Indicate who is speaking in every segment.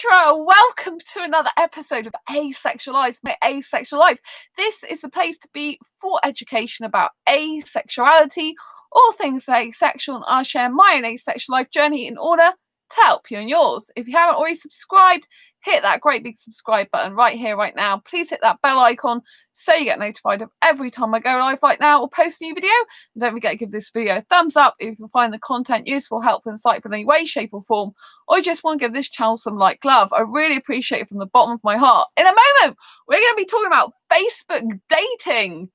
Speaker 1: Sandra, welcome to another episode of Asexualise, my asexual life. This is the place to be for education about asexuality, all things asexual, and I'll share my own asexual life journey in order to help you and yours. If you haven't already subscribed, hit that great big subscribe button right here, right now. Please hit that bell icon so you get notified of every time I go live right now or post a new video. And don't forget to give this video a thumbs up if you find the content useful, helpful, insightful in any way, shape or form, or you just want to give this channel some like love. I really appreciate it from the bottom of my heart. In a moment, we're going to be talking about Facebook dating.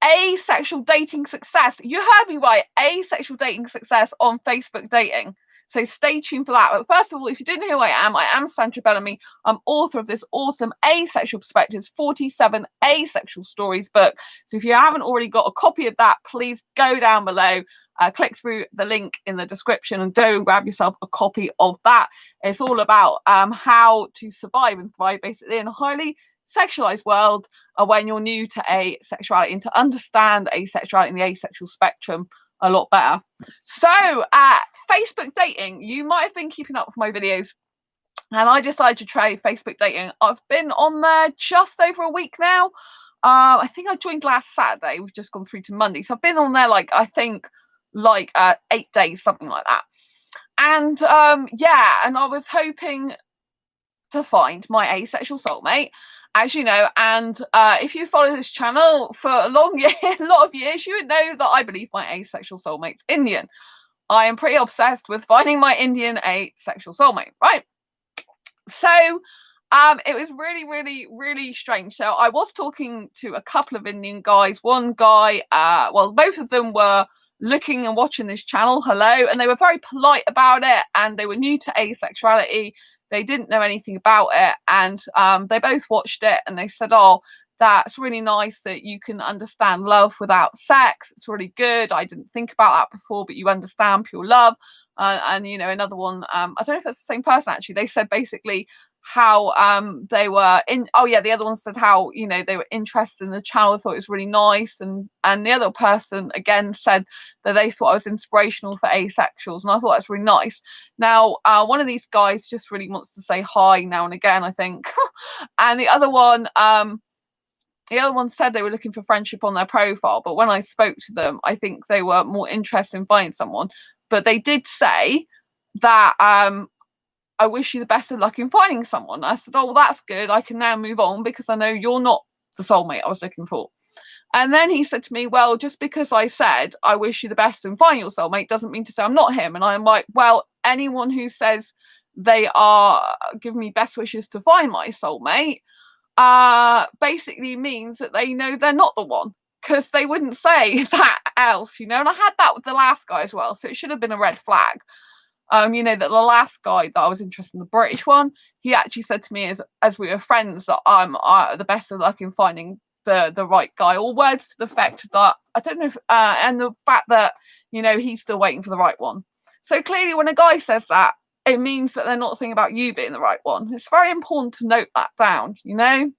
Speaker 1: Asexual dating success. You heard me right. Asexual dating success on Facebook dating. So stay tuned for that. But first of all, if you didn't know who I am Sandra Bellamy. I'm author of this awesome Asexual Perspectives 47 Asexual Stories book. So if you haven't already got a copy of that, please go down below, click through the link in the description and go and grab yourself a copy of that. It's all about how to survive and thrive basically in a highly sexualized world when you're new to asexuality and to understand asexuality and the asexual spectrum a lot better. So Facebook dating, you might have been keeping up with my videos and I decided to try Facebook dating. I've been on there just over a week now. I think I joined last Saturday. We've just gone through to Monday, so I've been on there I think 8 days, something like that. And yeah, and I was hoping to find my asexual soulmate, as you know, and if you follow this channel for a lot of years, you would know that I believe my asexual soulmate's Indian. I am pretty obsessed with finding my Indian asexual soulmate, right? So it was really strange. So I was talking to a couple of Indian guys. One guy, well, both of them were looking and watching this channel, hello, and they were very polite about it, and they were new to asexuality. They didn't know anything about it, and they both watched it and they said, oh, that's really nice that you can understand love without sex. It's really good. I didn't think about that before, but you understand pure love. And you know, another one, I don't know if that's the same person actually. They said basically how they were in, oh yeah, the other one said how, you know, they were interested in the channel, thought it was really nice, and the other person again said that they thought I was inspirational for asexuals, and I thought that's really nice. Now one of these guys just really wants to say hi now and again, I think. And the other one said they were looking for friendship on their profile, but when I spoke to them, I think they were more interested in finding someone. But they did say that I wish you the best of luck in finding someone. I said, oh, well, that's good. I can now move on because I know you're not the soulmate I was looking for. And then he said to me, well, just because I said I wish you the best in finding your soulmate doesn't mean to say I'm not him. And I'm like, well, anyone who says they are giving me best wishes to find my soulmate basically means that they know they're not the one, because they wouldn't say that else, you know. And I had that with the last guy as well, so it should have been a red flag. You know, that the last guy that I was interested in, the British one, he actually said to me as we were friends that I'm the best of luck in finding the right guy, or words to the effect that I don't know if, and the fact that, you know, he's still waiting for the right one. So clearly when a guy says that, it means that they're not thinking about you being the right one. It's very important to note that down, you know,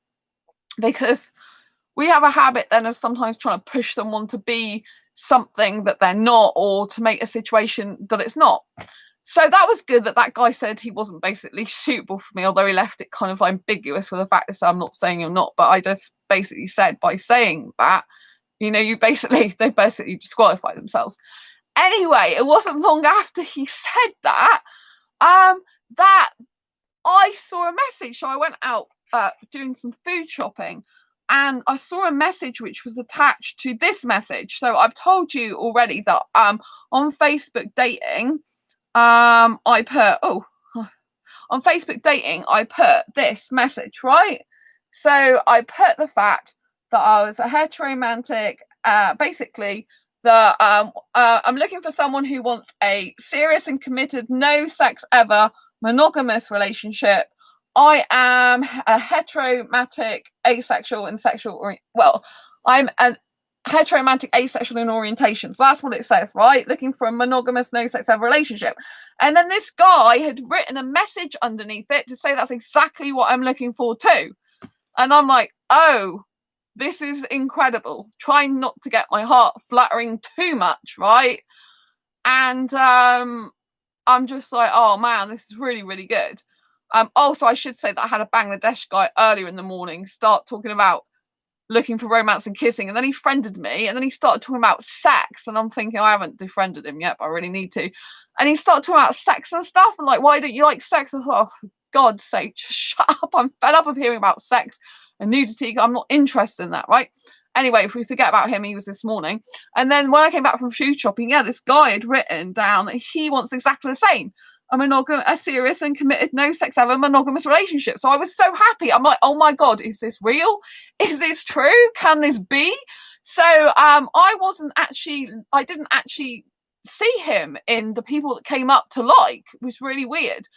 Speaker 1: because we have a habit then of sometimes trying to push someone to be something that they're not, or to make a situation that it's not. So that was good that that guy said he wasn't basically suitable for me, although he left it kind of ambiguous with the fact that I'm not saying you're not, but I just basically said by saying that, you know, they basically disqualified themselves. Anyway, it wasn't long after he said that, that I saw a message. So I went out doing some food shopping, and I saw a message which was attached to this message. So I've told you already that on Facebook dating, on Facebook dating, I put this message, right? So I put the fact that I was a heteromantic, basically that I'm looking for someone who wants a serious and committed, no sex ever, monogamous relationship. I am a heteromantic, asexual, and sexual. Well, I'm a heteromantic, asexual in orientation. So that's what it says, right? Looking for a monogamous, no sex ever relationship. And then this guy had written a message underneath it to say that's exactly what I'm looking for too. And I'm like, oh, this is incredible. Trying not to get my heart fluttering too much, right? And I'm just like, oh man, this is really good. Also, I should say that I had a Bangladesh guy earlier in the morning start talking about looking for romance and kissing, and then he friended me, and then he started talking about sex, and I'm thinking I haven't defriended him yet, but I really need to. And he started talking about sex and stuff, and like, why don't you like sex? I thought, oh, for God's sake, just shut up. I'm fed up of hearing about sex and nudity. I'm not interested in that, right? Anyway, if we forget about him, he was this morning. And then when I came back from food shopping, yeah, this guy had written down that he wants exactly the same. A serious and committed, no sex ever monogamous relationship. So I was so happy. I'm like, oh my God, is this real? Is this true? Can this be? So I didn't actually see him in the people that came up to like. It was really weird.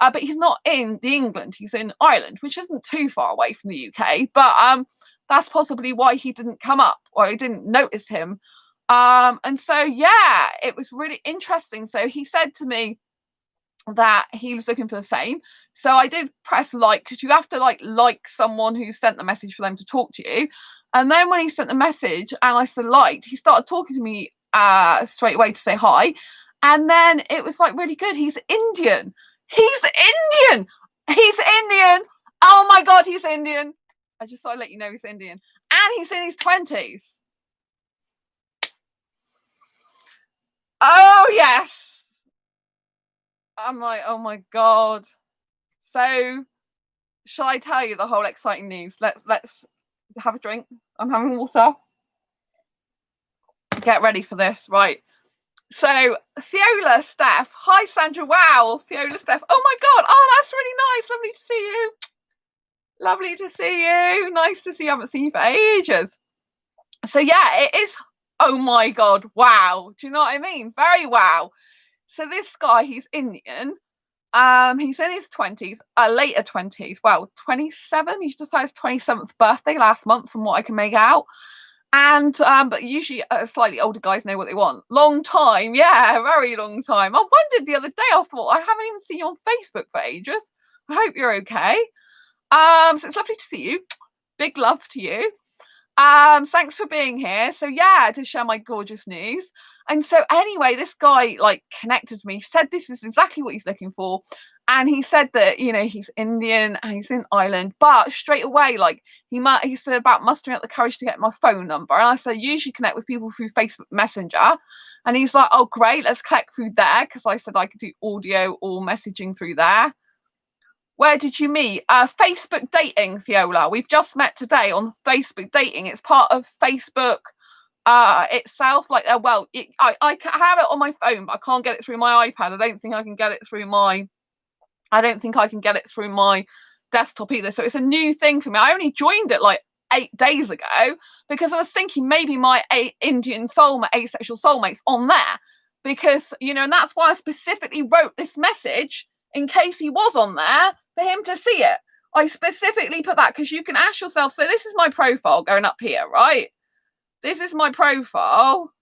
Speaker 1: But he's not in England, he's in Ireland, which isn't too far away from the UK. But that's possibly why he didn't come up, or I didn't notice him. And so, yeah, it was really interesting. So he said to me that he was looking for the same. So I did press like, because you have to like someone who sent the message for them to talk to you. And then when he sent the message and I said liked, he started talking to me straight away to say hi. And then it was like really good. He's Indian. He's Indian. He's Indian. Oh my God, he's Indian. I just thought I'd let you know he's Indian. And he's in his 20s. Oh, yes. I'm like, oh my God. So, shall I tell you the whole exciting news? Let's have a drink. I'm having water. Get ready for this, right? So, Fiola Steph. Hi, Sandra. Wow, Fiola Steph. Oh my God. Oh, that's really nice. Lovely to see you. Lovely to see you. Nice to see you. I haven't seen you for ages. So, yeah, it is. Oh my God. Wow. Do you know what I mean? Very wow. So this guy, he's Indian. He's in his 20s, later 20s. Well, 27. He's just had his 27th birthday last month, from what I can make out. And but usually slightly older guys know what they want. Long time, yeah, very long time. I wondered the other day. I thought I haven't even seen you on Facebook for ages. I hope you're okay. So it's lovely to see you. Big love to you. Thanks for being here. So yeah, to share my gorgeous news. And so anyway, this guy connected with me, said this is exactly what he's looking for. And he said that, he's Indian and he's in Ireland, but straight away, he said about mustering up the courage to get my phone number. And I said, I usually connect with people through Facebook Messenger. And he's like, oh, great, let's connect through there. Because I said I could do audio or messaging through there. Where did you meet? Facebook dating, Fiola. We've just met today on Facebook dating. It's part of Facebook itself. I have it on my phone, but I can't get it through my iPad. I don't think I can get it through my desktop either. So it's a new thing for me. I only joined it 8 days ago because I was thinking maybe my Indian soulmate, asexual soulmate's on there. Because, and that's why I specifically wrote this message in case he was on there for him to see it. I specifically put that because you can ask yourself, so this is my profile going up here, right? This is my profile,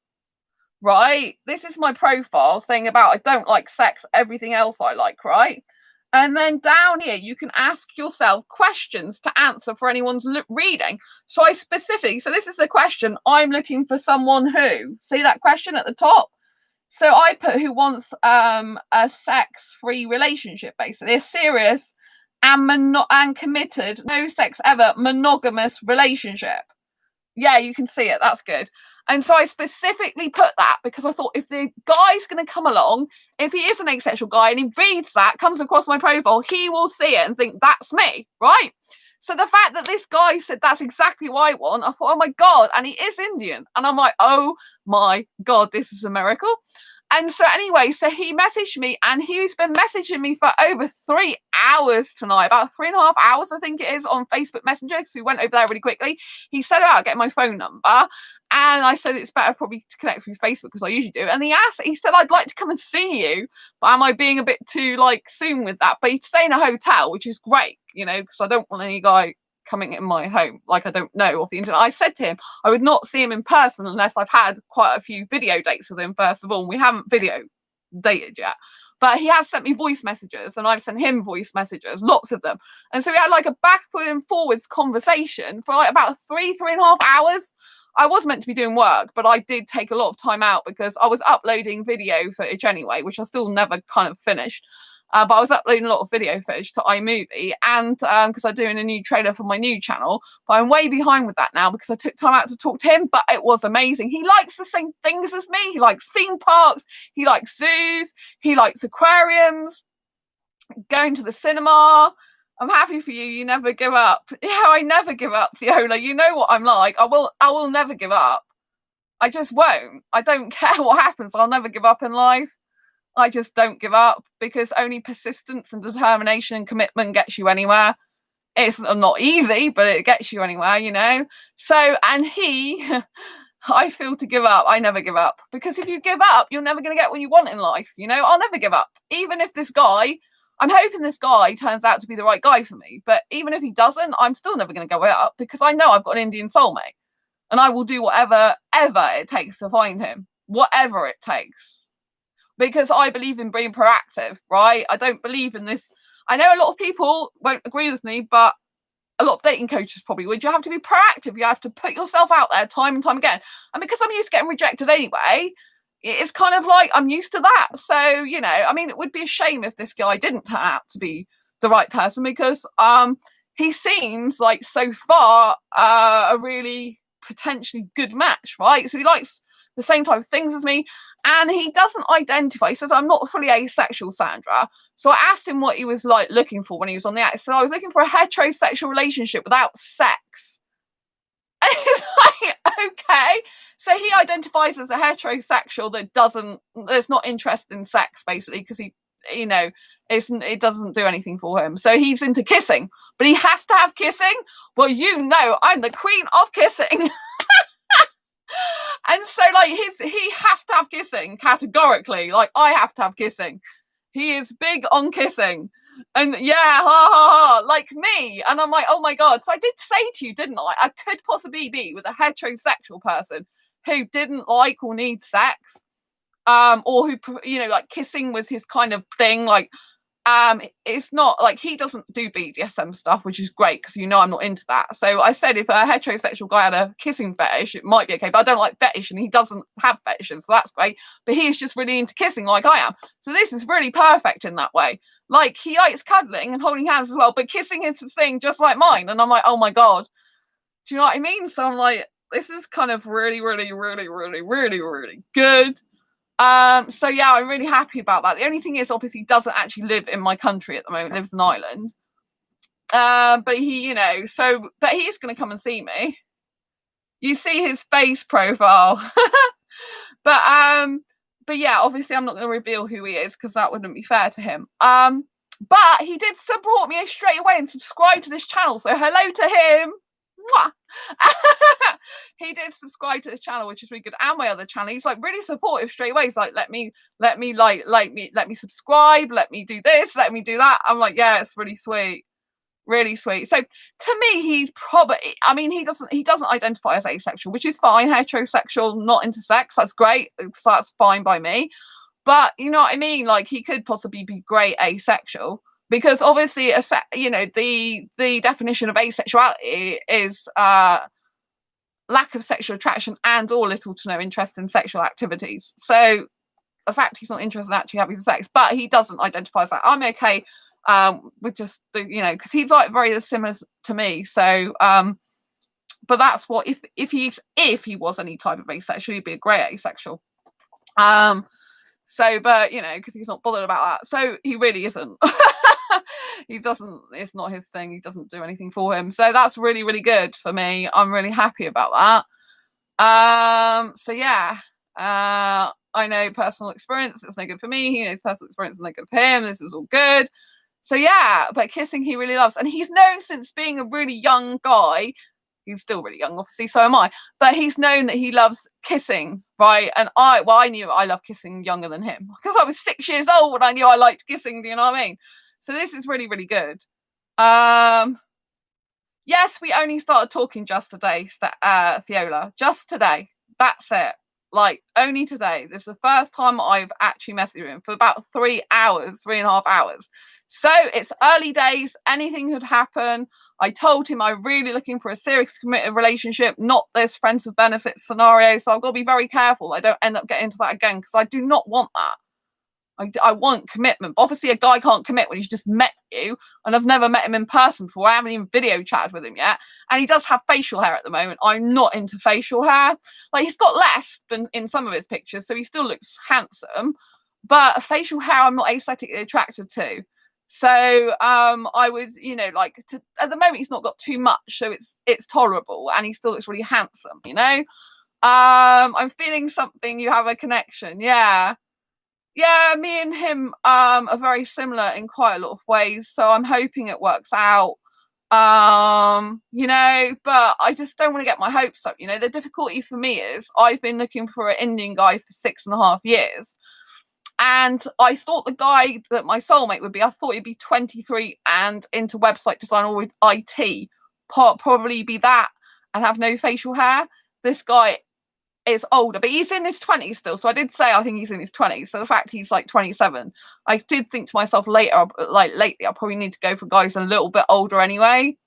Speaker 1: right? This is my profile saying about I don't like sex, everything else I like, right? And then down here, you can ask yourself questions to answer for anyone's reading. So this is a question. I'm looking for someone who, see that question at the top? So I put who wants a sex-free relationship, basically a serious and committed, no sex ever, monogamous relationship. Yeah, you can see it. That's good. And so I specifically put that because I thought if the guy's going to come along, if he is an asexual guy and he reads that, comes across my profile, he will see it and think that's me, right? So the fact that this guy said that's exactly what I want, I thought, oh my God, and he is Indian. And I'm like, oh my God, this is a miracle. And so anyway, so he messaged me and he's been messaging me for over 3 hours tonight, about 3.5 hours, I think it is, on Facebook Messenger, because we went over there really quickly. He said about getting my phone number. And I said it's better probably to connect through Facebook because I usually do. And he said, I'd like to come and see you. But am I being a bit too soon with that? But he'd stay in a hotel, which is great, because I don't want any guy coming in my home I don't know off the internet. I said to him I would not see him in person unless I've had quite a few video dates with him first of all. We haven't video dated yet, but he has sent me voice messages and I've sent him voice messages, lots of them. And so we had a backward and forwards conversation for about 3.5 hours. I was meant to be doing work, but I did take a lot of time out because I was uploading video footage anyway, which I still never kind of finished. But I was uploading a lot of video footage to iMovie, and because I'm doing a new trailer for my new channel, but I'm way behind with that now because I took time out to talk to him. But it was amazing. He likes the same things as me. He likes theme parks, he likes zoos, he likes aquariums, going to the cinema. I'm happy for you. You never give up. Yeah, I never give up, Fiona. You know what I'm like. I will never give up. I just won't. I don't care what happens. I'll never give up in life. I just don't give up, because only persistence and determination and commitment gets you anywhere. It's not easy, but it gets you anywhere, you know. So, and I feel to give up. I never give up, because if you give up, you're never going to get what you want in life. You know, I'll never give up. Even if this guy, I'm hoping this guy turns out to be the right guy for me. But even if he doesn't, I'm still never going to go up, because I know I've got an Indian soulmate, and I will do whatever it takes to find him, whatever it takes. Because I believe in being proactive, right? I don't believe in this. I know a lot of people won't agree with me, but a lot of dating coaches probably would. You have to be proactive. You have to put yourself out there time and time again. And because I'm used to getting rejected anyway, it's kind of like I'm used to that. So, you know, I mean, it would be a shame if this guy didn't turn out to be the right person, because he seems like so far a really potentially good match, right? So he likes the same type of things as me, and he doesn't identify. He says, I'm not fully asexual, Sandra. So I asked him what he was like looking for when he was on the app. So I was looking for a heterosexual relationship without sex. And it's like, okay. So he identifies as a heterosexual that's not interested in sex, basically, because he, you know, it doesn't do anything for him. So he's into kissing, but he has to have kissing. Well, you know, I'm the queen of kissing. And so, like, he has to have kissing categorically. Like, I have to have kissing. He is big on kissing, and yeah, ha ha ha, like me. And I'm like, oh my god. So I did say to you, didn't I could possibly be with a heterosexual person who didn't like or need sex, or who, you know, like kissing was his kind of thing. Like, it's not like he doesn't do BDSM stuff, which is great, because you know I'm not into that. So I said if a heterosexual guy had a kissing fetish, it might be okay, but I don't like fetish, and he doesn't have fetishes, so that's great. But he's just really into kissing like I am. So this is really perfect in that way. Like, he likes cuddling and holding hands as well, but kissing is his thing just like mine. And I'm like, oh my god. Do you know what I mean? So I'm like, this is kind of really, really, really, really, really, really good. So yeah, I'm really happy about that. The only thing is, obviously, he doesn't actually live in my country at the moment, lives in Ireland. But he, you know, but he is going to come and see me. You see his face profile. But yeah, obviously I'm not going to reveal who he is, because that wouldn't be fair to him. But he did support me straight away and subscribe to this channel, so hello to him. He did subscribe to this channel, which is really good, and my other channel. He's like really supportive straight away. He's like, let me subscribe, let me do this, let me do that. I'm like, yeah, it's really sweet, really sweet. So to me, he's probably, I mean, he doesn't identify as asexual, which is fine. Heterosexual, not into sex, that's great, so that's fine by me. But you know what I mean, like, he could possibly be great asexual. Because obviously, you know, the definition of asexuality is lack of sexual attraction and or little to no interest in sexual activities. So the fact he's not interested in actually having sex, but he doesn't identify as that, I'm okay with just the, you know, because he's like very similar to me. So but that's what, if he was any type of asexual, he'd be a great asexual. So, but you know, because he's not bothered about that, so he really isn't. He doesn't, it's not his thing, he doesn't do anything for him. So that's really, really good for me. I'm really happy about that. So yeah, I know personal experience, it's no good for me. He knows personal experience is no good for him. This is all good. So yeah, but kissing he really loves, and he's known since being a really young guy. He's still really young, obviously, so am I. But he's known that he loves kissing, right? And I knew I loved kissing younger than him, because I was 6 years old and I knew I liked kissing. Do you know what I mean? So this is really, really good. Yes, we only started talking just today, Fiola. Just today. That's it. Like, only today. This is the first time I've actually messaged him for about 3 hours, 3.5 hours. So it's early days. Anything could happen. I told him I'm really looking for a serious committed relationship, not this friends with benefits scenario. So I've got to be very careful I don't end up getting into that again, because I do not want that. I want commitment. But obviously, a guy can't commit when he's just met you, and I've never met him in person before. I haven't even video chatted with him yet, and he does have facial hair at the moment. I'm not into facial hair. Like, he's got less than in some of his pictures, so he still looks handsome. But facial hair, I'm not aesthetically attracted to. So I would, at the moment he's not got too much, so it's tolerable, and he still looks really handsome. I'm feeling something. You have a connection, yeah. Yeah, me and him are very similar in quite a lot of ways, so I'm hoping it works out. But I just don't want to get my hopes up. The difficulty for me is I've been looking for an Indian guy for 6.5 years, and I thought the guy that my soulmate would be, I thought he'd be 23 and into website design or with IT, probably be that, and have no facial hair. This guy is older, but he's in his 20s still. So I did say I think he's in his 20s. So the fact he's like 27, I did think to myself later, like lately, I probably need to go for guys a little bit older anyway.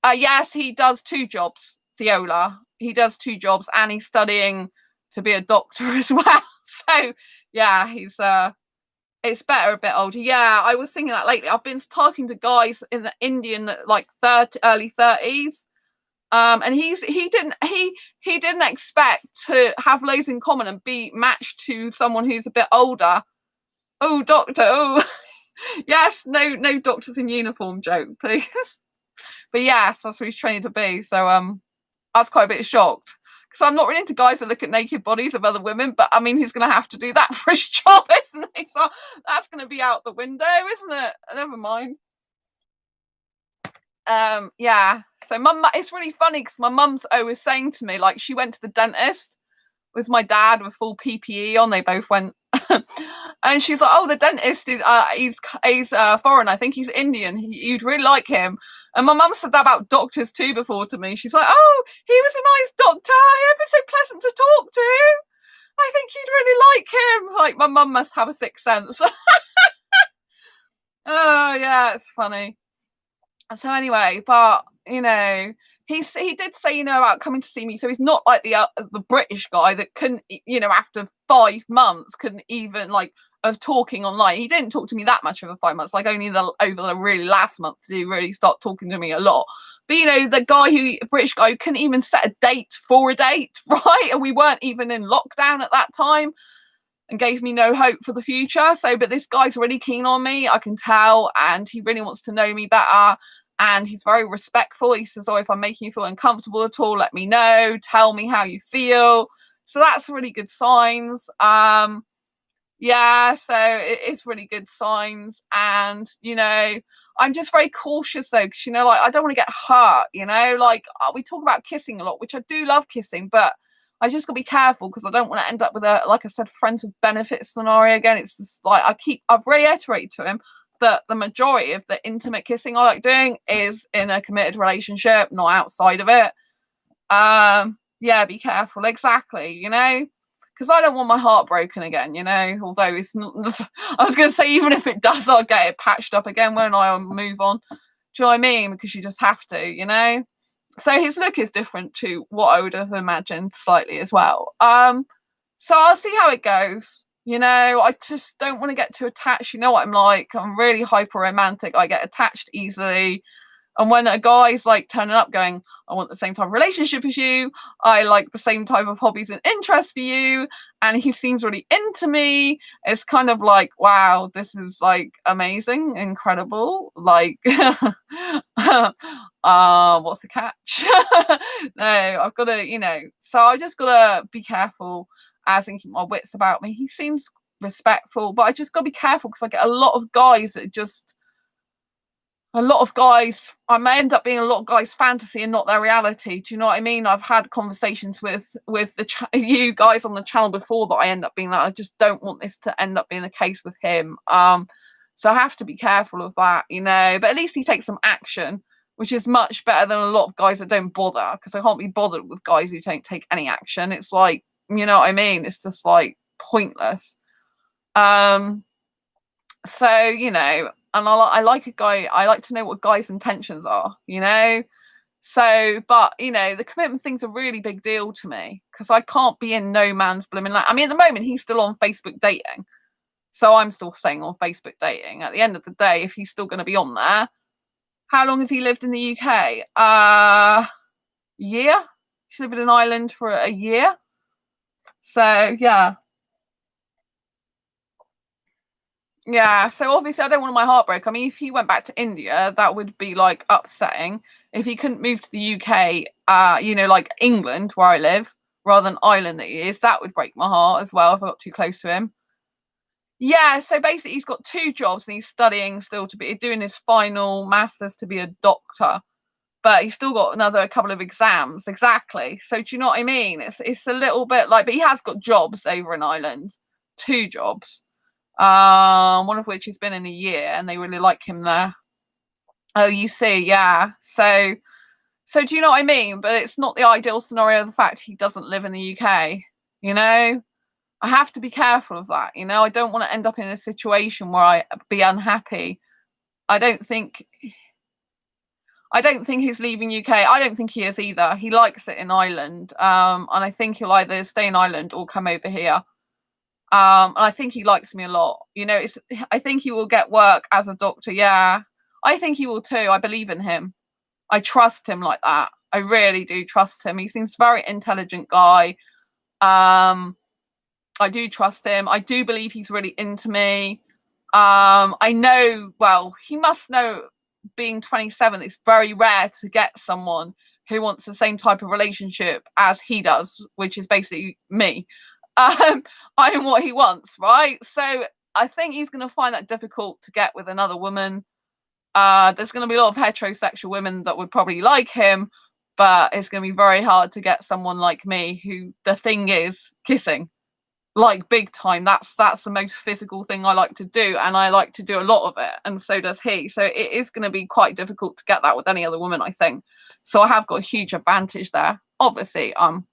Speaker 1: Yes, he does 2 jobs, Theola. He does 2 jobs, and he's studying to be a doctor as well. So yeah, he's it's better a bit older. Yeah, I was thinking that lately. I've been talking to guys in the Indian like early 30s. And he didn't expect to have loads in common and be matched to someone who's a bit older. Oh, doctor. Oh, yes. No doctors in uniform joke, please. But yes, that's what he's training to be. So I was quite a bit shocked, because I'm not really into guys that look at naked bodies of other women. But I mean, he's going to have to do that for his job, isn't he? So that's going to be out the window, isn't it? Never mind. Yeah, so it's really funny because my mum's always saying to me, like, she went to the dentist with my dad with full PPE on. They both went and she's like, oh, the dentist is he's foreign, I think he's Indian, you'd really like him. And my mum said that about doctors too before to me. She's like, oh, he was a nice doctor, ever so pleasant to talk to, I think you'd really like him. Like, my mum must have a sixth sense. Oh yeah, it's funny. So anyway, but he did say, about coming to see me. So he's not like the British guy that couldn't, after 5 months couldn't even like of talking online. He didn't talk to me that much over 5 months, like only over the really last month did he really start talking to me a lot. But the British guy who couldn't even set a date for a date, right? And we weren't even in lockdown at that time, and gave me no hope for the future. So, but this guy's really keen on me, I can tell, and he really wants to know me better. And he's very respectful. He says, oh, if I'm making you feel uncomfortable at all, let me know. Tell me how you feel. So that's really good signs. Yeah, so it is really good signs. And, I'm just very cautious though, because, like, I don't want to get hurt, like we talk about kissing a lot, which I do love kissing, but I just got to be careful because I don't want to end up with a, like I said, friends with benefits scenario again. It's just like I've reiterated to him that the majority of the intimate kissing I like doing is in a committed relationship, not outside of it. Yeah, be careful. Exactly, because I don't want my heart broken again, although it's not, I was going to say, even if it does, I'll get it patched up again, won't I? I'll move on. Do you know what I mean? Because you just have to, So his look is different to what I would have imagined slightly as well. So I'll see how it goes. I just don't want to get too attached. You know what I'm like. I'm really hyper romantic. I get attached easily. And when a guy's like turning up going, I want the same type of relationship as you, I like the same type of hobbies and interests for you, and he seems really into me, it's kind of like, wow, this is like amazing, incredible. Like, what's the catch? No, I've got to, so I just got to be careful as in keep my wits about me. He seems respectful, but I just got to be careful because I get a lot of guys that I may end up being a lot of guys' fantasy and not their reality. Do you know what I mean? I've had conversations with you guys on the channel before that I end up being that. I just don't want this to end up being the case with him. So I have to be careful of that, But at least he takes some action, which is much better than a lot of guys that don't bother, because I can't be bothered with guys who don't take any action. It's like, you know what I mean? It's just like pointless. So, and I like a guy, I like to know what guys' intentions are, So, but, the commitment thing's a really big deal to me, because I can't be in no man's blooming land. I mean, at the moment, he's still on Facebook dating. So I'm still staying on Facebook dating. At the end of the day, if he's still going to be on there, how long has he lived in the UK? Year. He's lived in Ireland for a year. So yeah. Yeah, so obviously I don't want my heart broke. I mean, if he went back to India, that would be like upsetting. If he couldn't move to the UK, like England, where I live, rather than Ireland that he is, that would break my heart as well if I got too close to him. Yeah, so basically he's got 2 jobs and he's studying still to be doing his final masters to be a doctor. But he's still got another couple of exams. Exactly. So do you know what I mean? It's a little bit like, but he has got jobs over in Ireland, 2 jobs. One of which he's been in a year and they really like him there. Oh, you see, yeah. So do you know what I mean? But it's not the ideal scenario of the fact he doesn't live in the UK, you know? I have to be careful of that, you know? I don't want to end up in a situation where I be unhappy. I don't think he's leaving UK. I don't think he is either. He likes it in Ireland. And I think he'll either stay in Ireland or come over here. And I think he likes me a lot. You know, I think he will get work as a doctor. Yeah, I think he will too. I believe in him. I trust him like that. I really do trust him. He seems a very intelligent guy. I do trust him. I do believe he's really into me. I know, well, he must know, being 27, it's very rare to get someone who wants the same type of relationship as he does, which is basically me. I am what he wants, right? So I think he's going to find that difficult to get with another woman. There's going to be a lot of heterosexual women that would probably like him, but it's going to be very hard to get someone like me who, the thing is, kissing. Like big time. That's the most physical thing I like to do, and I like to do a lot of it, and so does he. So it is going to be quite difficult to get that with any other woman, I think. So I have got a huge advantage there. Obviously, I'm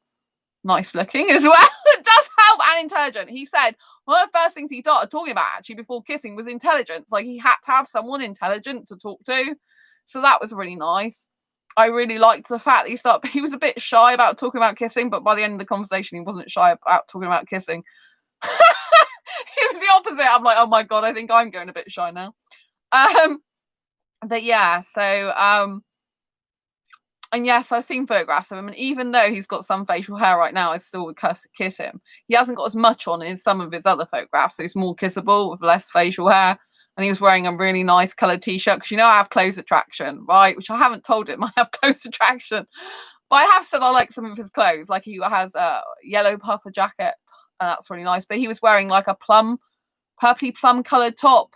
Speaker 1: nice looking as well. It does help, and intelligent. He said one of the first things he started talking about actually before kissing was intelligence. Like he had to have someone intelligent to talk to. So that was really nice. I really liked the fact that he was a bit shy about talking about kissing, but by the end of the conversation, he wasn't shy about talking about kissing. He was the opposite. I'm like, oh my God, I think I'm going a bit shy now. But yeah, so and yes, I've seen photographs of him, and even though he's got some facial hair right now, I still would kiss him. He hasn't got as much on in some of his other photographs, so he's more kissable with less facial hair. And he was wearing a really nice coloured t-shirt, because you know I have clothes attraction, right? Which I haven't told him I have clothes attraction. But I have said I like some of his clothes. Like he has a yellow puffer jacket, and that's really nice. But he was wearing like a purpley plum coloured top.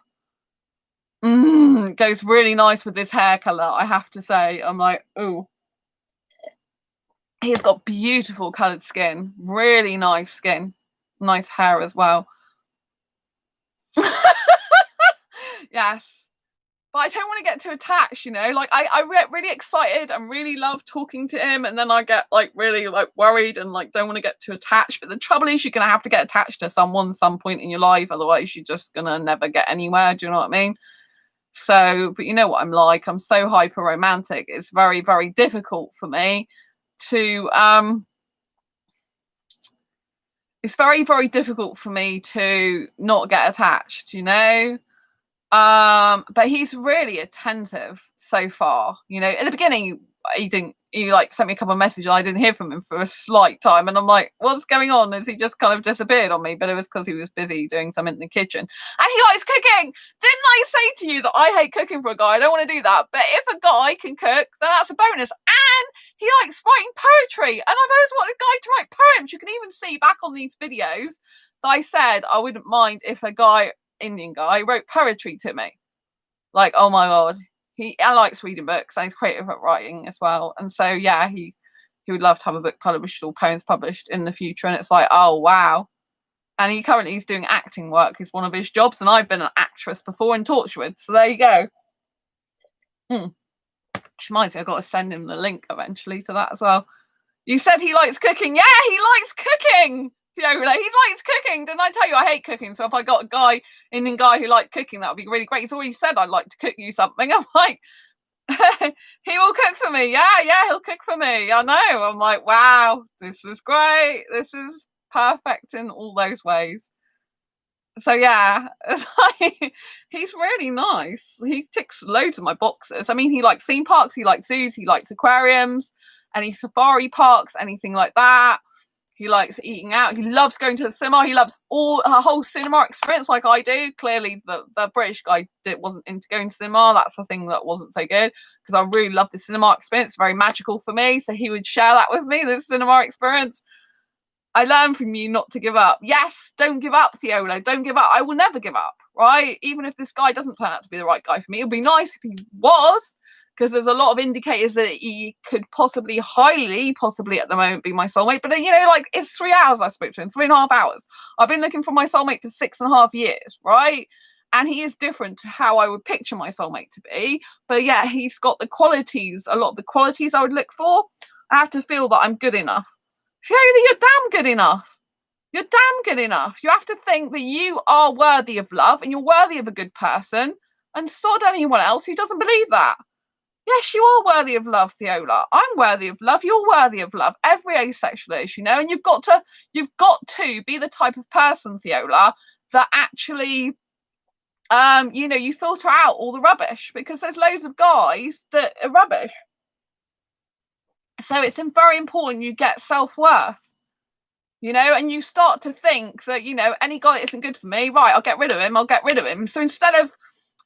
Speaker 1: Goes really nice with this hair colour, I have to say. I'm like, ooh. He's got beautiful coloured skin, really nice skin, nice hair as well. Yes, but I don't want to get too attached, you know. Like I get really excited and really love talking to him, and then I get like really like worried and like don't want to get too attached. But the trouble is, you're gonna have to get attached to someone some point in your life, otherwise you're just gonna never get anywhere. Do you know what I mean? So, but you know what I'm like. I'm so hyper romantic. It's very, very difficult for me to it's very, very difficult for me to not get attached, you know. But he's really attentive so far. You know, at the beginning he like sent me a couple of messages and I didn't hear from him for a slight time, and I'm like, what's going on? Has he just kind of disappeared on me? But it was because he was busy doing something in the kitchen. And he likes cooking. Didn't I say to you that I hate cooking for a guy? I don't want to do that. But if a guy can cook, then that's a bonus. And he likes writing poetry. And I've always wanted a guy to write poems. You can even see back on these videos that I said I wouldn't mind if a guy, Indian guy, wrote poetry to me. Like, oh my God. I likes reading books, and he's creative at writing as well. And so yeah, he would love to have a book published or poems published in the future. And it's like, oh wow. And he currently is doing acting work. It's one of his jobs, and I've been an actress before in Torchwood. So there you go. Which reminds me, I've got to send him the link eventually to that as well. You said he likes cooking. Yeah, he likes cooking. Fiona, he likes cooking. Didn't I tell you I hate cooking? So if I got a Indian guy who liked cooking, that would be really great. He's already said I'd like to cook you something. I'm like, he will cook for me. Yeah, he'll cook for me. I know. I'm like, wow, this is great. This is perfect in all those ways. So yeah, he's really nice. He ticks loads of my boxes. I mean, he likes theme parks, he likes zoos, he likes aquariums, any safari parks, anything like that. He likes eating out. He loves going to the cinema. He loves a whole cinema experience like I do. Clearly, the British guy wasn't into going to cinema. That's the thing that wasn't so good, because I really love the cinema experience. Very magical for me. So he would share that with me, the cinema experience. I learned from you not to give up. Yes, don't give up, Theola. Don't give up. I will never give up, right? Even if this guy doesn't turn out to be the right guy for me. It would be nice if he was, because there's a lot of indicators that he could possibly, highly possibly at the moment, be my soulmate. But, you know, like, it's 3 hours I spoke to him, 3.5 hours. I've been looking for my soulmate for 6.5 years, right? And he is different to how I would picture my soulmate to be. But yeah, he's got the qualities, a lot of the qualities I would look for. I have to feel that I'm good enough. Fiona, you're damn good enough. You're damn good enough. You have to think that you are worthy of love and you're worthy of a good person, and sod anyone else who doesn't believe that. Yes, you are worthy of love, Theola. I'm worthy of love. You're worthy of love. Every asexual is, you know, and you've got to be the type of person, Theola, that actually, you know, you filter out all the rubbish, because there's loads of guys that are rubbish. So it's very important you get self-worth, you know, and you start to think that, you know, any guy that isn't good for me, right, I'll get rid of him. So instead of,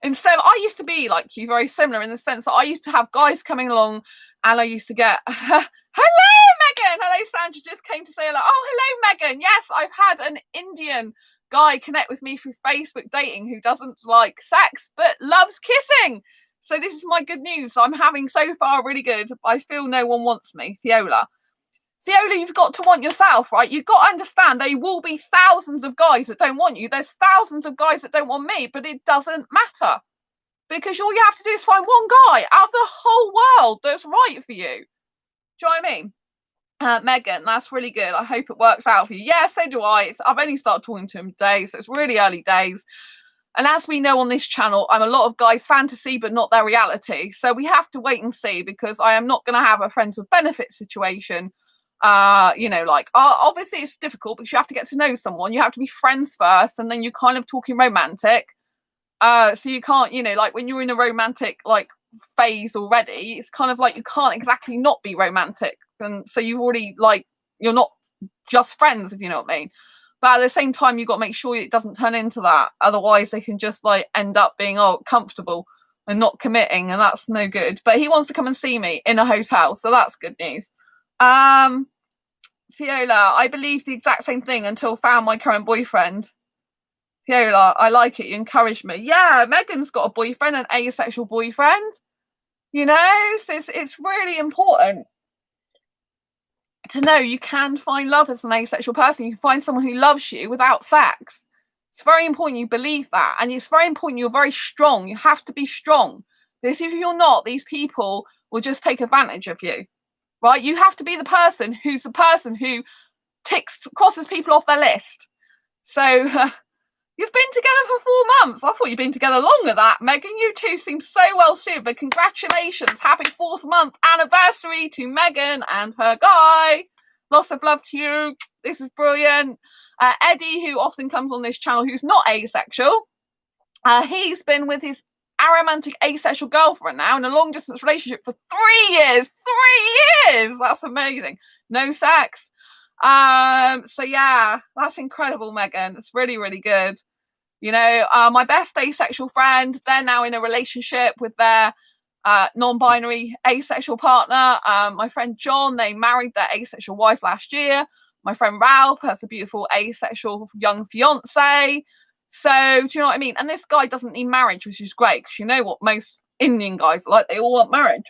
Speaker 1: I used to be like you, very similar in the sense that I used to have guys coming along and I used to get, hello, Megan. Hello, Sandra just came to say hello. Oh, hello, Megan. Yes, I've had an Indian guy connect with me through Facebook dating who doesn't like sex but loves kissing. So this is my good news. I'm having so far really good. I feel no one wants me, Theola. Theola, you've got to want yourself, right? You've got to understand there will be thousands of guys that don't want you. There's thousands of guys that don't want me, but it doesn't matter, because all you have to do is find one guy out of the whole world that's right for you. Do you know what I mean? Megan, that's really good. I hope it works out for you. Yeah, so do I. I've only started talking to him today, so it's really early days. And as we know on this channel, I'm a lot of guys' fantasy, but not their reality. So we have to wait and see, because I am not going to have a friends with benefits situation. You know, like, obviously it's difficult because you have to get to know someone. You have to be friends first, and then you're kind of talking romantic. So you can't, you know, like when you're in a romantic like phase already, it's kind of like you can't exactly not be romantic. And so you've already, like, you're not just friends, if you know what I mean. But at the same time, you've got to make sure it doesn't turn into that. Otherwise, they can just like end up being comfortable and not committing, and that's no good. But he wants to come and see me in a hotel, so that's good news. Theola, I believed the exact same thing until found my current boyfriend. Theola, I like it. You encouraged me. Yeah, Megan's got a boyfriend, an asexual boyfriend. You know, so it's really important to know you can find love as an asexual person. You can find someone who loves you without sex. It's very important you believe that, and it's very important you're very strong. You have to be strong, because if you're not, these people will just take advantage of you, right? You have to be the person who crosses people off their list. So you've been together for 4 months. I thought you'd been together longer than that, Megan. You two seem so well suited, but congratulations. Happy 4th month anniversary to Megan and her guy. Lots of love to you. This is brilliant. Eddie, who often comes on this channel, who's not asexual, he's been with his aromantic asexual girlfriend now in a long distance relationship for 3 years. 3 years! That's amazing. No sex. So yeah, that's incredible, Megan. It's really, really good. You know, my best asexual friend, they're now in a relationship with their non-binary asexual partner. My friend John, they married their asexual wife last year. My friend Ralph has a beautiful asexual young fiance. So do you know what I mean? And this guy doesn't need marriage, which is great, because you know what most Indian guys are like, they all want marriage.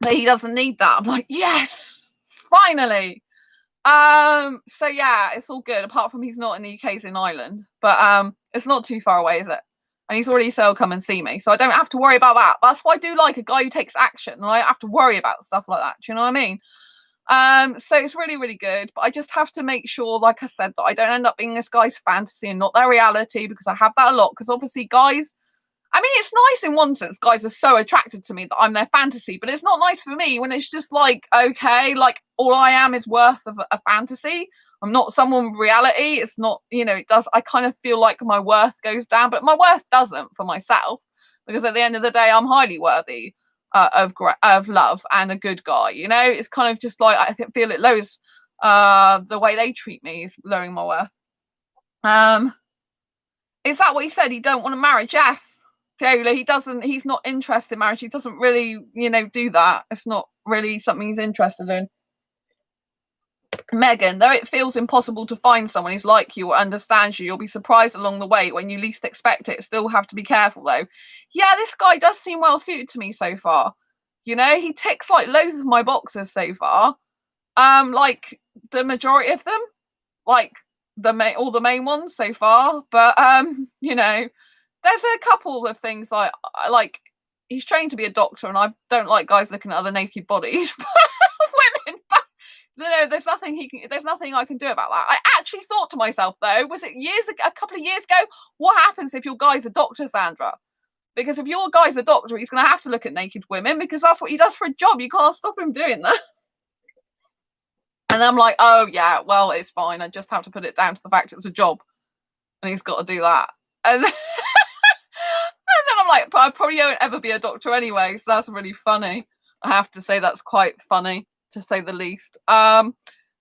Speaker 1: But he doesn't need that. I'm like, yes, finally. So yeah, it's all good, apart from he's not in the UK, he's in Ireland, but it's not too far away, is it? And he's already said he'll come and see me, so I don't have to worry about that. That's why I do like a guy who takes action, and I don't have to worry about stuff like that. Do you know what I mean? So it's really, really good, but I just have to make sure, like I said, that I don't end up being this guy's fantasy and not their reality, because I have that a lot. Because obviously guys I mean, it's nice in one sense. Guys are so attracted to me that I'm their fantasy, but it's not nice for me when it's just like, okay, like all I am is worth of a fantasy. I'm not someone with reality. It's not, it does. I kind of feel like my worth goes down, but my worth doesn't for myself, because at the end of the day, I'm highly worthy of love and a good guy. It's kind of just like I feel it lowers the way they treat me is lowering my worth. Is that what he said? He don't want a marriage? Yes. Totally. He's not interested in marriage. He doesn't really, do that. It's not really something he's interested in. Megan, though it feels impossible to find someone who's like you or understands you, you'll be surprised along the way when you least expect it. Still have to be careful though. Yeah, this guy does seem well suited to me so far. He ticks like loads of my boxes so far. Like the majority of them, like all the main ones so far. But there's a couple of things like he's trained to be a doctor, and I don't like guys looking at other naked bodies. Women, there's nothing I can do about that. I actually thought to myself though, was it a couple of years ago, what happens if your guy's a doctor, Sandra? Because if your guy's a doctor, he's going to have to look at naked women because that's what he does for a job. You can't stop him doing that. And I'm like, oh yeah, well, it's fine. I just have to put it down to the fact it's a job, and he's got to do that. And then I'm like, but I probably won't ever be a doctor anyway, so that's really funny. I have to say that's quite funny, to say the least. But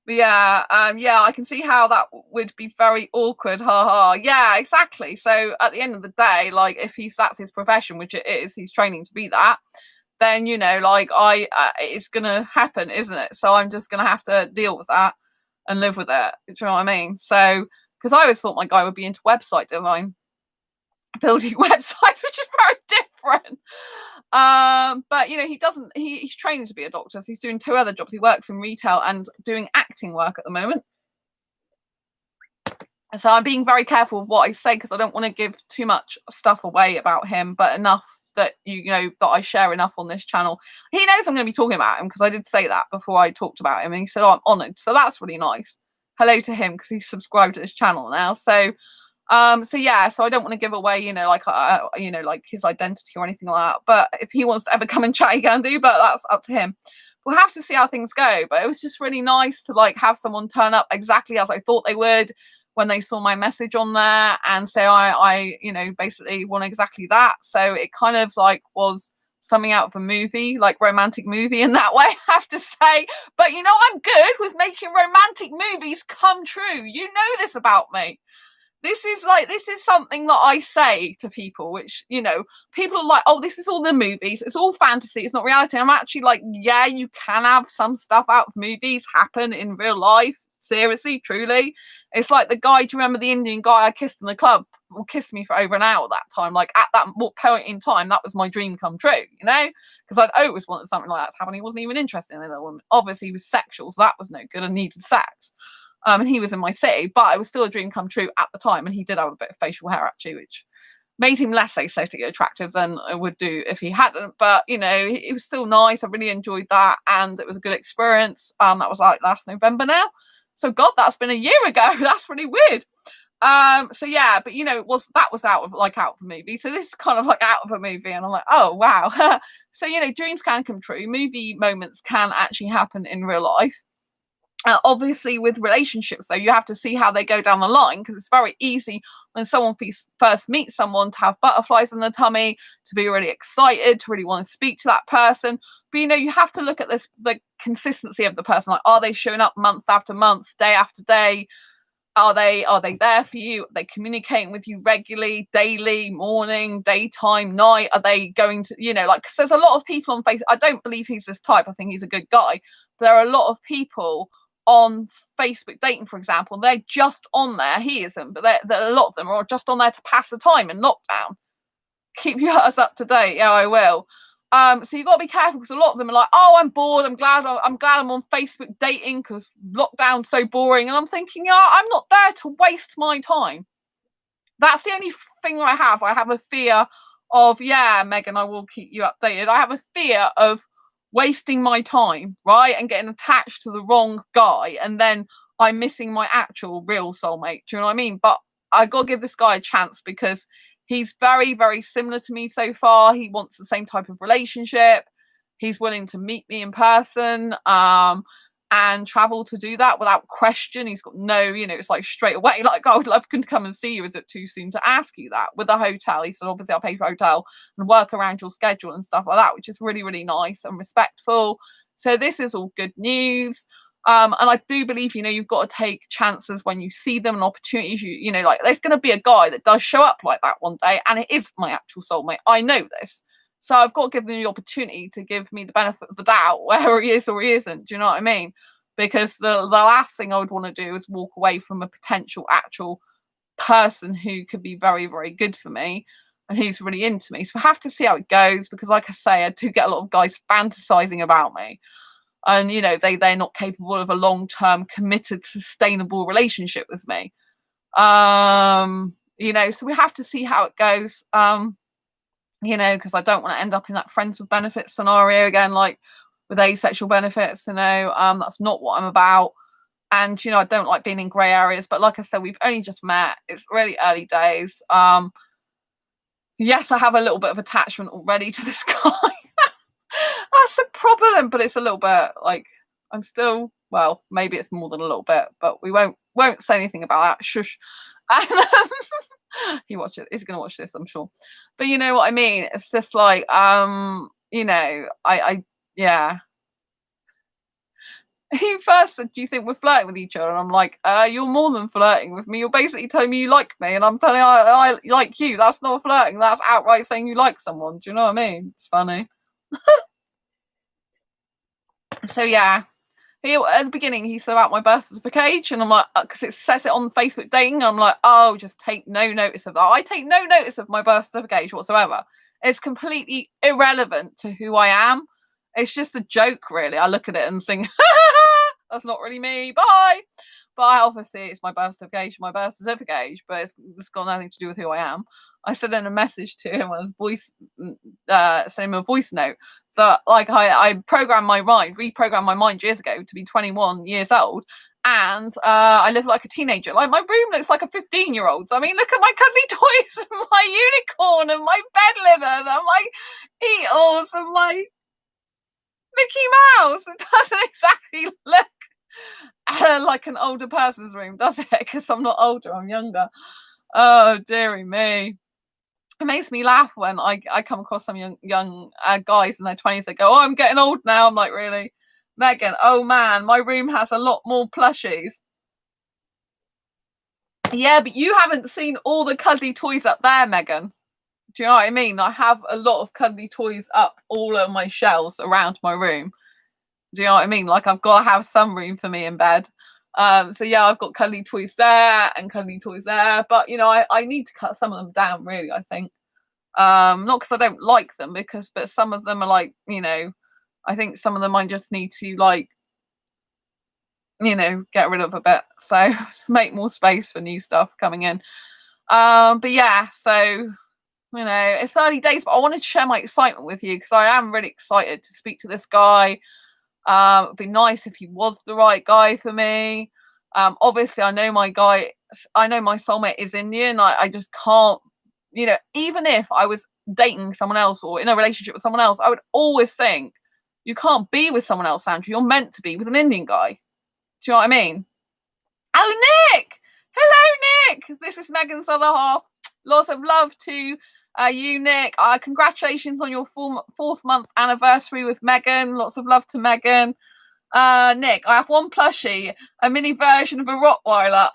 Speaker 1: yeah, I can see how that would be very awkward. Ha. Yeah, exactly. So at the end of the day, like if that's his profession, which it is, he's training to be that, then it's gonna happen, isn't it? So I'm just gonna have to deal with that and live with it. Do you know what I mean? So because I always thought my guy would be into website design, building websites, which is very different. But he doesn't. He's training to be a doctor, so he's doing 2 other jobs. He works in retail and doing acting work at the moment. So I'm being very careful with what I say because I don't want to give too much stuff away about him, but enough that that I share enough on this channel. He knows I'm going to be talking about him because I did say that before I talked about him, and he said, "Oh, I'm honoured." So that's really nice. Hello to him because he's subscribed to this channel now. So yeah, so I don't want to give away, like his identity or anything like that. But if he wants to ever come and chat, he can do, but that's up to him. We'll have to see how things go. But it was just really nice to like have someone turn up exactly as I thought they would when they saw my message on there and say I basically want exactly that. So it kind of like was something out of a movie, like romantic movie in that way, I have to say. But I'm good with making romantic movies come true. You know this about me. This is something that I say to people, which, people are like, oh, this is all the movies. It's all fantasy. It's not reality. I'm actually like, yeah, you can have some stuff out of movies happen in real life. Seriously, truly. It's like the guy, do you remember the Indian guy I kissed in the club? Well, kissed me for over an hour that time. Like at that point in time, that was my dream come true, because I'd always wanted something like that to happen. He wasn't even interested in another woman. Obviously, he was sexual, so that was no good and needed sex. And he was in my city, but it was still a dream come true at the time. And he did have a bit of facial hair, actually, which made him less aesthetically attractive than I would do if he hadn't. But, it was still nice. I really enjoyed that. And it was a good experience. That was like last November now. So, God, that's been a year ago. That's really weird. So, yeah, but, that was out of a movie. So this is kind of like out of a movie. And I'm like, oh, wow. So, dreams can come true. Movie moments can actually happen in real life. Obviously with relationships though, you have to see how they go down the line, because it's very easy when someone first meets someone to have butterflies in the tummy, to be really excited, to really want to speak to that person. But you have to look at the consistency of the person. Like, are they showing up month after month, day after day? Are they there for you? Are they communicating with you regularly, daily, morning, daytime, night? Are they going to, because there's a lot of people on Facebook. I don't believe he's this type. I think he's a good guy. But there are a lot of people on Facebook dating, for example. They're just on there. He isn't, but a lot of them are just on there to pass the time in lockdown. Keep yours up to date. Yeah, I will. So you've got to be careful, because a lot of them are like, oh, I'm bored. I'm glad I'm on Facebook dating because lockdown's so boring. And I'm thinking, yeah, I'm not there to waste my time. That's the only thing I have. I have a fear of, yeah, Megan, I will keep you updated. I have a fear of wasting my time, right? And getting attached to the wrong guy. And then I'm missing my actual real soulmate. Do you know what I mean? But I got to give this guy a chance, because He's very, very similar to me so far. He wants the same type of relationship. He's willing to meet me in person, and travel to do that without question. He's got no, it's like straight away, like, I would love to come and see you. Is it too soon to ask you that? With the hotel, he said, obviously I'll pay for hotel and work around your schedule and stuff like that, which is really, really nice and respectful. So this is all good news. And I do believe, you've got to take chances when you see them and opportunities. Like, there's going to be a guy that does show up like that one day, and it is my actual soulmate. I know this. So I've got to give them the opportunity to give me the benefit of the doubt, whether he is or he isn't. Do you know what I mean? Because the last thing I would want to do is walk away from a potential actual person who could be very, very good for me and who's really into me. So I have to see how it goes, because like I say, I do get a lot of guys fantasizing about me. And, they're not capable of a long-term, committed, sustainable relationship with me. So we have to see how it goes. Because I don't want to end up in that friends with benefits scenario again, like with asexual benefits. That's not what I'm about. And, I don't like being in grey areas. But like I said, we've only just met. It's really early days. Yes, I have a little bit of attachment already to this guy. That's a problem, but it's a little bit like I'm still, well, maybe it's more than a little bit, but we won't say anything about that. Shush. And he's gonna watch this, I'm sure. But you know what I mean? It's just like yeah. He first said, do you think we're flirting with each other? And I'm like, you're more than flirting with me. You're basically telling me you like me, and I'm telling you I like you. That's not flirting. That's outright saying you like someone. Do you know what I mean? It's funny. So yeah, at the beginning he said about my birth certificate, and I'm like, because it says it on Facebook dating, I'm like, oh, just take no notice of that. I take no notice of my birth certificate whatsoever. It's completely irrelevant to who I am. It's just a joke, really. I look at it and think, that's not really me. Bye. But obviously it's my birth certificate, but it's got nothing to do with who I am. I sent in a message to him on his voice, sent him a voice note that, like, I reprogrammed my mind years ago to be 21 years old, and I live like a teenager. Like, my room looks like a 15-year-old's. I mean, look at my cuddly toys and my unicorn and my bed linen and my Eatles and my Mickey Mouse. It doesn't exactly look like an older person's room, does it? Because I'm not older, I'm younger. Oh, dearie me. It makes me laugh when I come across some young guys in their 20s that go, oh, I'm getting old now. I'm like, really? Megan, oh man, my room has a lot more plushies. Yeah, but you haven't seen all the cuddly toys up there, Megan. Do you know what I mean? I have a lot of cuddly toys up all of my shelves around my room. Do you know what I mean? Like, I've got to have some room for me in bed. So yeah, I've got cuddly toys there and cuddly toys there, but I need to cut some of them down, really, I think. Not because I don't like them, but some of them are like, I think some of them I just need to, like, get rid of a bit, so make more space for new stuff coming in. But yeah, so it's early days, but I wanted to share my excitement with you because I am really excited to speak to this guy. It'd be nice if he was the right guy for me. Obviously I know my soulmate is Indian. I just can't, even if I was dating someone else or in a relationship with someone else, I would always think, you can't be with someone else, Andrew. You're meant to be with an Indian guy. Do you know what I mean? Oh, Nick! Hello, Nick! This is Megan's other half. Lots of love to you, Nick. Congratulations on your fourth month anniversary with Megan. Lots of love to Megan. Nick, I have one plushie, a mini version of a Rottweiler.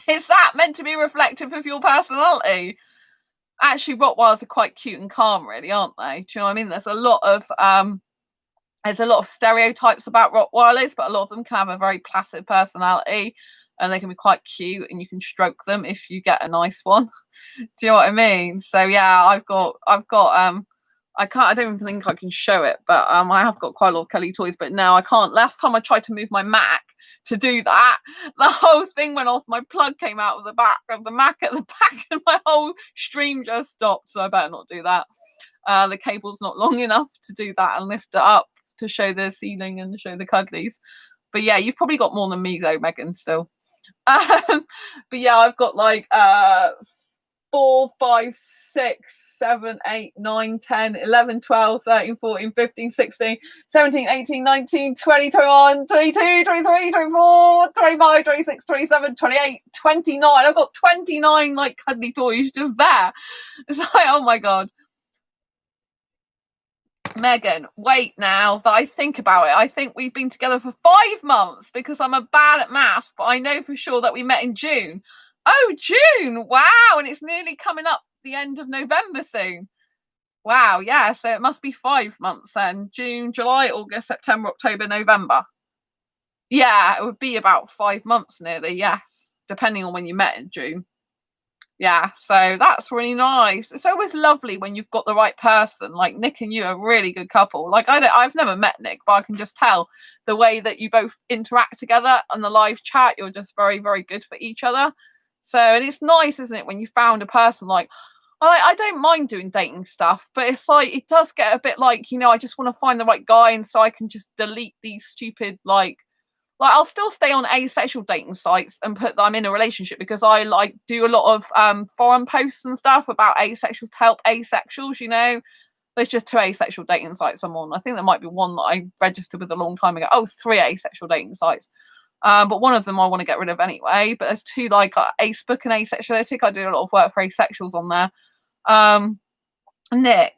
Speaker 1: Is that meant to be reflective of your personality? Actually, Rottweilers are quite cute and calm, really, aren't they? Do you know what I mean? There's a lot of stereotypes about Rottweilers, but a lot of them can have a very placid personality, and they can be quite cute, and you can stroke them if you get a nice one. Do you know what I mean? So yeah, I don't even think I can show it, but I have got quite a lot of Kelly toys, but now I can't. Last time I tried to move my Mac to do that, the whole thing went off. My plug came out of the back of the Mac at the back, and my whole stream just stopped. So I better not do that. The cable's not long enough to do that and lift it up to show the ceiling and show the cuddlies. But yeah, you've probably got more than me though, Megan, still. But yeah, I've got like 4, 5, 6, 7, 8, 9, 10, 11, 12, 13, 14, 15, 16, 17, 18, 19, 20, 21, 22, 23, 24, 25, 26, 27, 28, 29. I've got 29 like cuddly toys just there. It's like, oh my God. Megan, wait now that I think about it. I think we've been together for 5 months because I'm a bad at maths, but I know for sure that we met in June. Oh, June. Wow. And it's nearly coming up the end of November soon. Wow. Yeah. So it must be 5 months then. June, July, August, September, October, November. Yeah, it would be about 5 months nearly. Yes. Depending on when you met in June. Yeah, so that's really nice. It's always lovely when you've got the right person. Like Nick and you are a really good couple. Like I've never met Nick, but I can just tell the way that you both interact together on the live chat. You're just very, very good for each other. So, and it's nice, isn't it, when you found a person like I don't mind doing dating stuff, but it's like it does get a bit like, I just want to find the right guy, and so I can just delete these stupid like I'll still stay on asexual dating sites and put that I'm in a relationship because I like do a lot of forum posts and stuff about asexuals to help asexuals. There's just 2 asexual dating sites I'm on. I think there might be one that I registered with a long time ago. Oh, 3 asexual dating sites. But one of them I want to get rid of anyway. But there's 2 like Acebook and Asexuality. I do a lot of work for asexuals on there. Nick,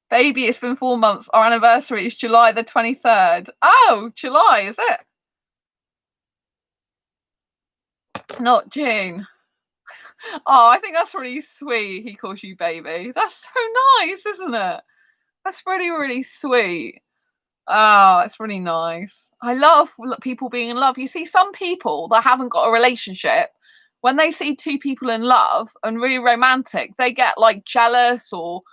Speaker 1: baby, it's been 4 months. Our anniversary is July the 23rd. Oh, July, is it? Not June. Oh, I think that's really sweet. He calls you baby. That's so nice, isn't it? That's really, really sweet. Oh, it's really nice. I love people being in love. You see, some people that haven't got a relationship, when they see 2 people in love and really romantic, they get like jealous or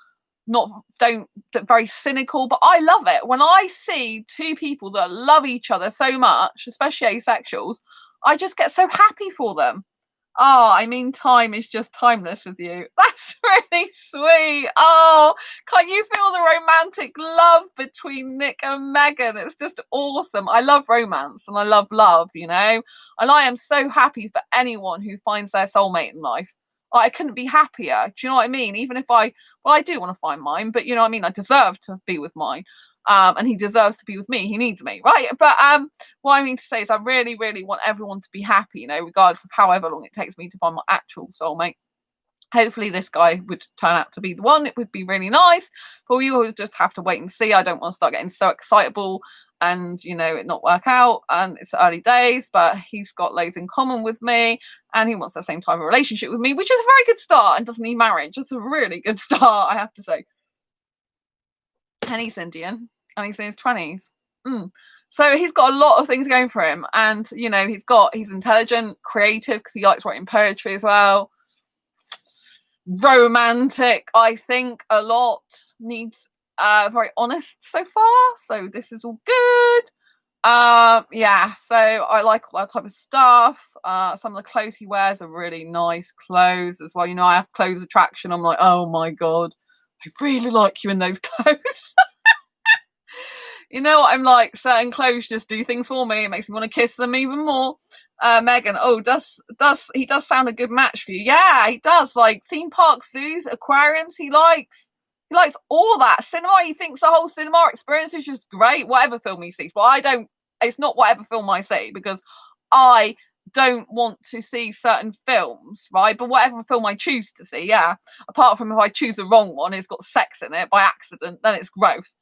Speaker 1: not don't very cynical. But I love it when I see 2 people that love each other so much, especially asexuals. I just get so happy for them. Oh, I mean, time is just timeless with you. That's really sweet. Oh, can't you feel the romantic love between Nick and Megan? It's just awesome. I love romance and I love love, and I am so happy for anyone who finds their soulmate in life. I couldn't be happier. Do you know what I mean? Even if well, I do want to find mine, but you know what I mean? I deserve to be with mine. And he deserves to be with me. He needs me, right? But what I mean to say is I really, really want everyone to be happy, regardless of however long it takes me to find my actual soulmate. Hopefully this guy would turn out to be the one. It would be really nice, but we always just have to wait and see. I don't want to start getting so excitable and it not work out, and it's early days, but he's got loads in common with me and he wants the same type of relationship with me, which is a very good start, and doesn't need marriage. It's a really good start, I have to say. And he's Indian and he's in his 20s. So he's got a lot of things going for him, and he's intelligent, creative because he likes writing poetry as well, romantic, I think a lot, needs very honest so far, so this is all good. Yeah, so I like all that type of stuff. Some of the clothes he wears are really nice clothes as well. I have clothes attraction. I'm like, oh my God, I really like you in those clothes. I'm like, certain clothes just do things for me. It makes me want to kiss them even more. Megan, he does sound a good match for you. Yeah, he does. Like theme parks, zoos, aquariums, he likes all that. Cinema, he thinks the whole cinema experience is just great, whatever film he sees. But it's not whatever film I see, because I don't want to see certain films, right? But whatever film I choose to see, yeah. Apart from if I choose the wrong one, it's got sex in it by accident, then it's gross.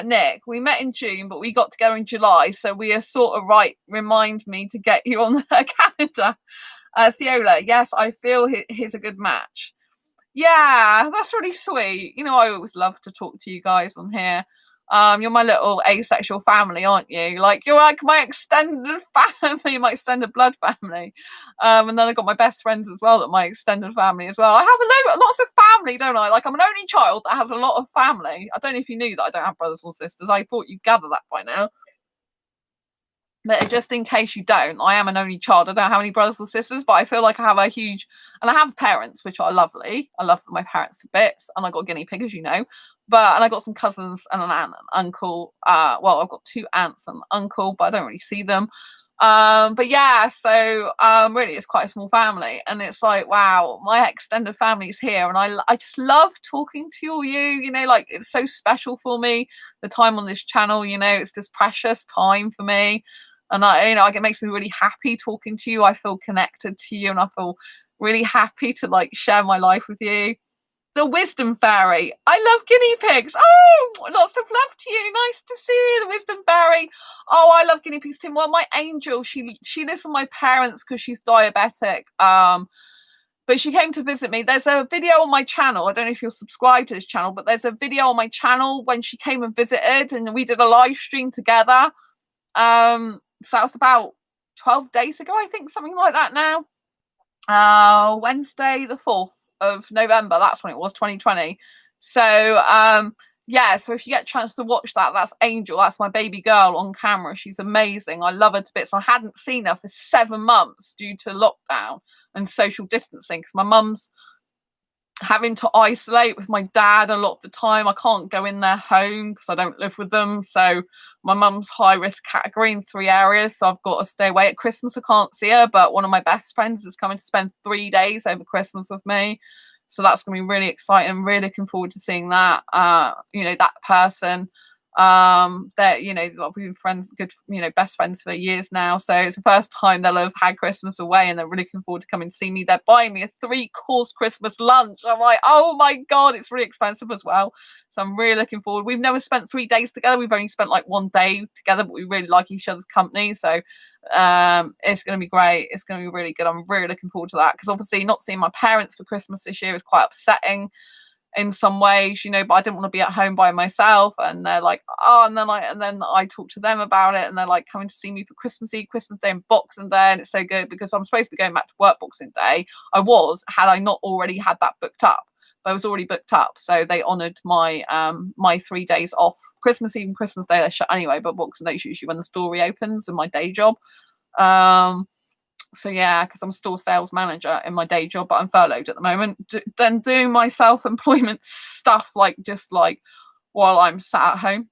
Speaker 1: Nick, we met in June, but we got together in July, so we are sort of right. Remind me to get you on the calendar. Fiola, yes, I feel he's a good match. Yeah, that's really sweet. I always love to talk to you guys on here. You're my little asexual family, aren't you? Like, you're like my extended family, my extended blood family. And then I've got my best friends as well, that my extended family as well. I have lots of family, don't I? Like, I'm an only child that has a lot of family. I don't know if you knew that I don't have brothers or sisters. I thought you'd gather that by now. But just in case you don't, I am an only child. I don't have any brothers or sisters, but I feel like I have a huge, and I have parents, which are lovely. I love my parents to bits, and I got a guinea pig, as you know. And I got some cousins and an aunt and uncle. Well, I've got 2 aunts and an uncle, but I don't really see them. But yeah, so really it's quite a small family, and it's like, wow, my extended family is here, and I just love talking to all you, you know, like it's so special for me, the time on this channel, you know, it's just precious time for me. And I, you know, like it makes me really happy talking to you. I feel connected to you, and I feel really happy to like share my life with you. The wisdom fairy. I love guinea pigs. Oh, lots of love to you. Nice to see you, the wisdom fairy. Oh, I love guinea pigs too. Well, my angel, she lives with my parents because she's diabetic. But she came to visit me. There's a video on my channel. I don't know if you're subscribed to this channel, but there's a video on my channel when she came and visited, and we did a live stream together. So that was about 12 days ago, I think, something like that now. Wednesday the 4th of November, that's when it was, 2020. So yeah, so if you get a chance to watch that, that's Angel, that's my baby girl on camera. She's amazing. I love her to bits. I hadn't seen her for 7 months due to lockdown and social distancing, because my mum's having to isolate with my dad a lot of the time. I can't go in their home because I don't live with them. So my mum's high risk category in 3 areas. So I've got to stay away. At Christmas, I can't see her, but one of my best friends is coming to spend 3 days over Christmas with me. So that's going to be really exciting. I'm really looking forward to seeing that, you know, that person. That, you know, we've been friends, good, you know, best friends for years now. So it's the first time they'll have had Christmas away, and they're really looking forward to coming to see me. They're buying me a 3-course Christmas lunch. I'm like, oh my God, it's really expensive as well. So I'm really looking forward. We've never spent 3 days together. We've only spent like 1 day together, but we really like each other's company. So it's going to be great. It's going to be really good. I'm really looking forward to that, because obviously not seeing my parents for Christmas this year is quite upsetting in some ways, you know, but I didn't want to be at home by myself. And they're like, oh, and then I talked to them about it, and they're like coming to see me for Christmas Eve, Christmas Day, and Boxing Day. And it's so good because I'm supposed to be going back to work Boxing Day. Had I not already had that booked up, but I was already booked up. So they honoured my my 3 days off. Christmas Eve and Christmas Day they're shut anyway, but Boxing Day is usually when the store reopens in my day job. So yeah, because I'm a store sales manager in my day job, but I'm furloughed at the moment. Then doing my self-employment stuff, like just like while I'm sat at home,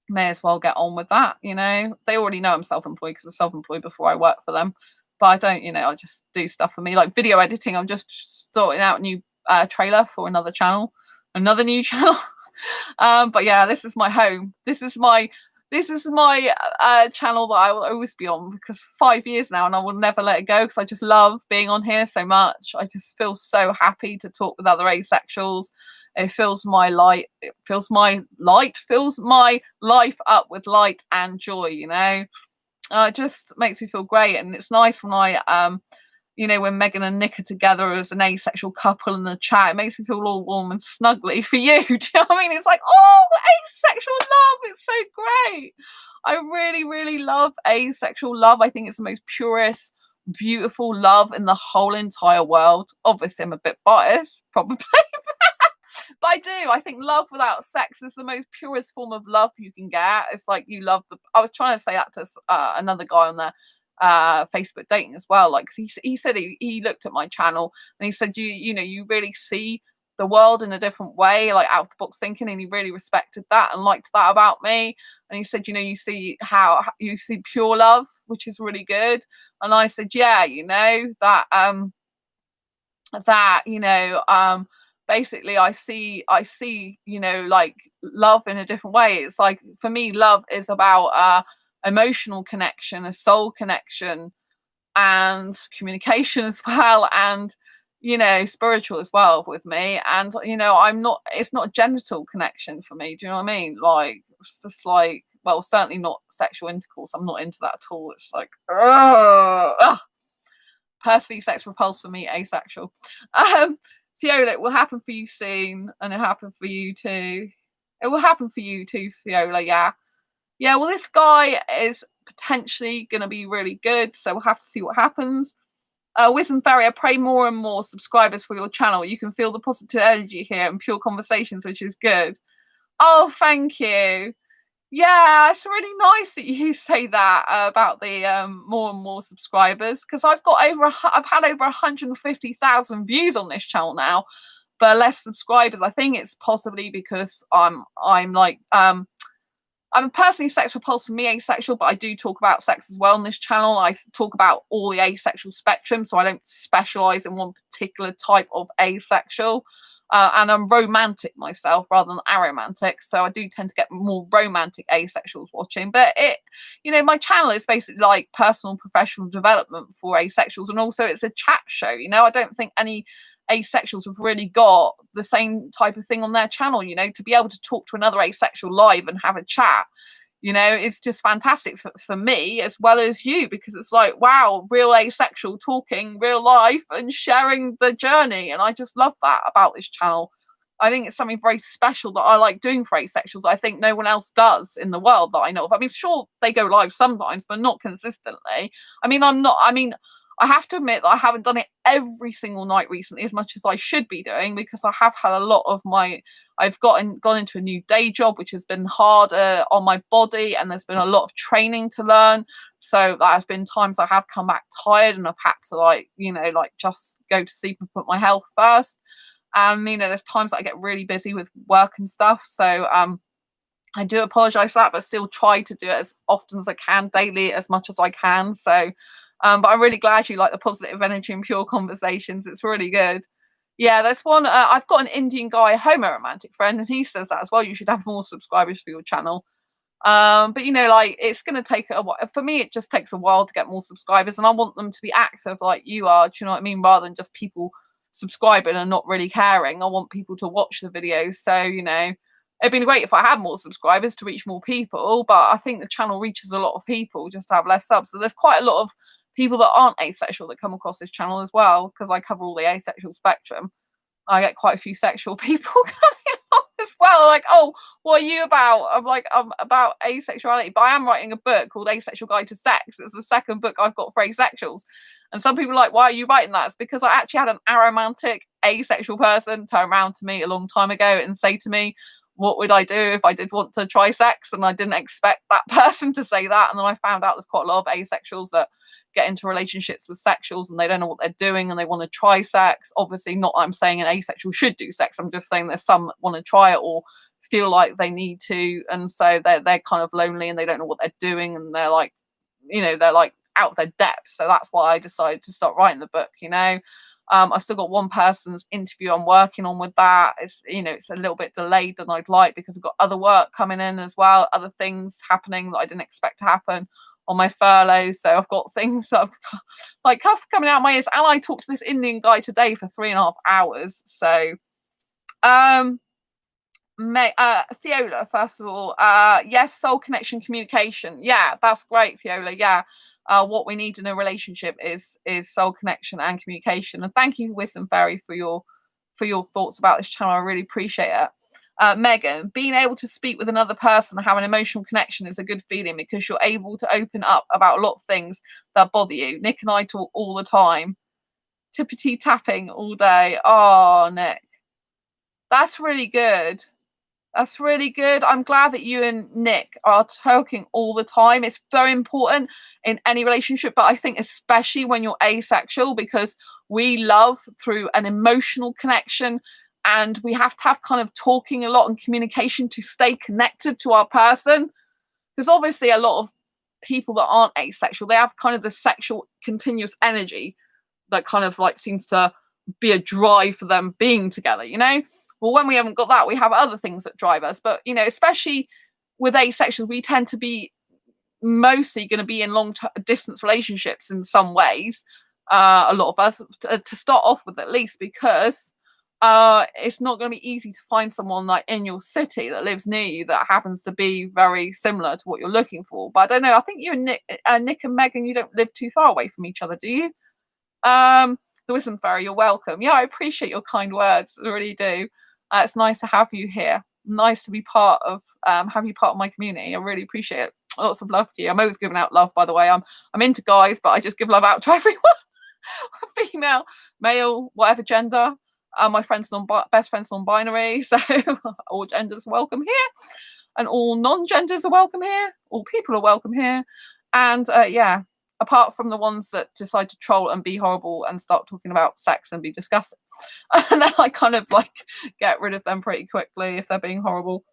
Speaker 1: may as well get on with that. You know, they already know I'm self-employed because I was self-employed before I worked for them. But I don't, you know, I just do stuff for me, like video editing. I'm just sorting out a new trailer for another new channel. But yeah, this is my home. This is my channel that I will always be on, because 5 years now, and I will never let it go, because I just love being on here so much. I just feel so happy to talk with other asexuals. It fills my fills my life up with light and joy, you know. It just makes me feel great. And it's nice when I you know, when Megan and Nick are together as an asexual couple in the chat, it makes me feel all warm and snuggly for you. Do you know what I mean? It's like, oh, asexual love. It's so great. I really, really love asexual love. I think it's the most purest, beautiful love in the whole entire world. Obviously, I'm a bit biased, probably. But I do. I think love without sex is the most purest form of love you can get. It's like you love I was trying to say that to another guy on there. Facebook dating as well, like he said he looked at my channel and he said you know you really see the world in a different way, like out of the box thinking, and he really respected that and liked that about me. And he said, you know, you see how you see pure love, which is really good. And I said, yeah, you know, that you know, basically I see, you know, like love in a different way. It's like, for me, love is about emotional connection, a soul connection, and communication as well, and you know, spiritual as well with me. And you know, it's not a genital connection for me. Do you know what I mean? Like, it's just like, well, certainly not sexual intercourse. I'm not into that at all. It's like, ugh. Personally, sex repulsed for me, asexual. Fiola, it will happen for you soon, and it'll happen for you too. It will happen for you too, Fiola. Yeah. Yeah, well, this guy is potentially going to be really good, so we'll have to see what happens. Wisdom Fairy, I pray more and more subscribers for your channel. You can feel the positive energy here and pure conversations, which is good. Oh, thank you. Yeah, it's really nice that you say that about the more and more subscribers, because I've had over 150,000 views on this channel now, but less subscribers. I think it's possibly because I'm like I'm personally sex repulsive, me asexual, but I do talk about sex as well on this channel. I talk about all the asexual spectrum, so I don't specialize in one particular type of asexual. And I'm romantic myself rather than aromantic, so I do tend to get more romantic asexuals watching. But my channel is basically like personal and professional development for asexuals, and also it's a chat show. I don't think any asexuals have really got the same type of thing on their channel. To be able to talk to another asexual live and have a chat, it's just fantastic for me as well as you, because it's like, wow, real asexual talking real life and sharing the journey. And I just love that about this channel. I think it's something very special that I like doing for asexuals. I think no one else does in the world that I know of. I mean, sure, they go live sometimes, but not consistently. I have to admit that I haven't done it every single night recently as much as I should be doing, because I have had a lot of I've gone into a new day job, which has been harder on my body, and there's been a lot of training to learn. So there has been times I have come back tired and I've had to just go to sleep and put my health first. There's times that I get really busy with work and stuff. So I do apologize for that, but still try to do it as often as I can, daily, as much as I can. So but I'm really glad you like the positive energy and pure conversations. It's really good. Yeah, there's one. I've got an Indian guy, a homo-romantic friend, and he says that as well. You should have more subscribers for your channel. But it's going to take a while. For me, it just takes a while to get more subscribers, and I want them to be active like you are. Do you know what I mean? Rather than just people subscribing and not really caring. I want people to watch the videos. So it'd been great if I had more subscribers to reach more people, but I think the channel reaches a lot of people just to have less subs. So there's quite a lot of people that aren't asexual that come across this channel as well, because I cover all the asexual spectrum. I get quite a few sexual people coming on as well, like, oh, what are you about? I'm about asexuality, but I am writing a book called Asexual Guide to Sex. It's the second book I've got for asexuals, and some people are like, why are you writing that? It's because I actually had an aromantic asexual person turn around to me a long time ago and say to me, what would I do if I did want to try sex? And I didn't expect that person to say that. And then I found out there's quite a lot of asexuals that get into relationships with sexuals and they don't know what they're doing and they want to try sex. Obviously, not that I'm saying an asexual should do sex. I'm just saying there's some that want to try it or feel like they need to. And so they're kind of lonely and they don't know what they're doing. And they're like, they're like out of their depth. So that's why I decided to start writing the book, I've still got one person's interview I'm working on with that. It's a little bit delayed than I'd like because I've got other work coming in as well, other things happening that I didn't expect to happen on my furlough. So I've got things that I've got, like cuff coming out of my ears. And I talked to this Indian guy today for 3.5 hours. So Theola, first of all, yes, soul connection, communication. Yeah, that's great, Theola. Yeah. What we need in a relationship is soul connection and communication. And thank you, Wisdom Fairy, for your thoughts about this channel. I really appreciate it. Megan, being able to speak with another person and have an emotional connection is a good feeling because you're able to open up about a lot of things that bother you. Nick and I talk all the time. Tippity tapping all day. Oh, Nick, that's really good. That's really good. I'm glad that you and Nick are talking all the time. It's very important in any relationship, but I think especially when you're asexual, because we love through an emotional connection and we have to have kind of talking a lot and communication to stay connected to our person. Because obviously a lot of people that aren't asexual, they have kind of the sexual continuous energy that kind of like seems to be a drive for them being together, Well, when we haven't got that, we have other things that drive us. But, especially with asexuals, we tend to be mostly going to be in long distance relationships in some ways. A lot of us, to start off with, at least, because it's not going to be easy to find someone like in your city that lives near you that happens to be very similar to what you're looking for. But I don't know. I think you and Nick and Megan, you don't live too far away from each other, do you? The Wisdom Fairy, you're welcome. Yeah, I appreciate your kind words. I really do. It's nice to have you here. Nice to be part of have you part of my community. I really appreciate it. Lots of love to you. I'm always giving out love, by the way. I'm into guys, but I just give love out to everyone. Female, male, whatever gender. My friends best friends non-binary, so all genders are welcome here, and all non-genders are welcome here. All people are welcome here, and yeah. Apart from the ones that decide to troll and be horrible and start talking about sex and be disgusting. And then I kind of like get rid of them pretty quickly if they're being horrible.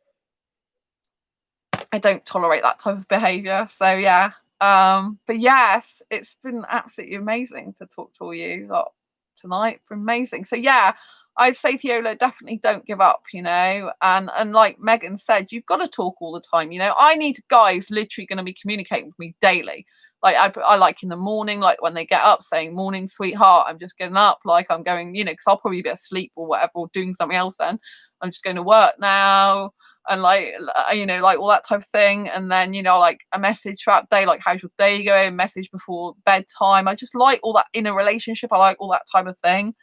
Speaker 1: I don't tolerate that type of behavior. So yeah. But yes, it's been absolutely amazing to talk to you lot tonight. Amazing. So yeah, I'd say Theola, definitely don't give up, and like Megan said, you've got to talk all the time. I need guys literally going to be communicating with me daily. Like I like in the morning, like when they get up saying morning sweetheart, I'm just getting up, like I'm going, because I'll probably be asleep or whatever, or doing something else then. I'm just going to work now, and like like all that type of thing. And then like a message throughout the day, like how's your day going, message before bedtime. I just like all that in a relationship. I like all that type of thing.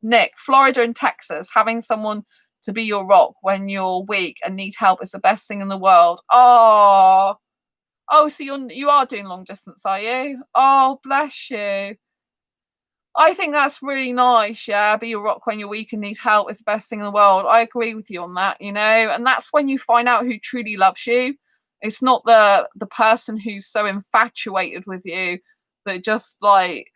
Speaker 1: Nick, Florida and Texas, having someone to be your rock when you're weak and need help is the best thing in the world. So you are doing long distance, are you? Oh, bless you. I think that's really nice. Yeah, be your rock when you're weak and need help is the best thing in the world. I agree with you on that. And that's when you find out who truly loves you. It's not the person who's so infatuated with you that just like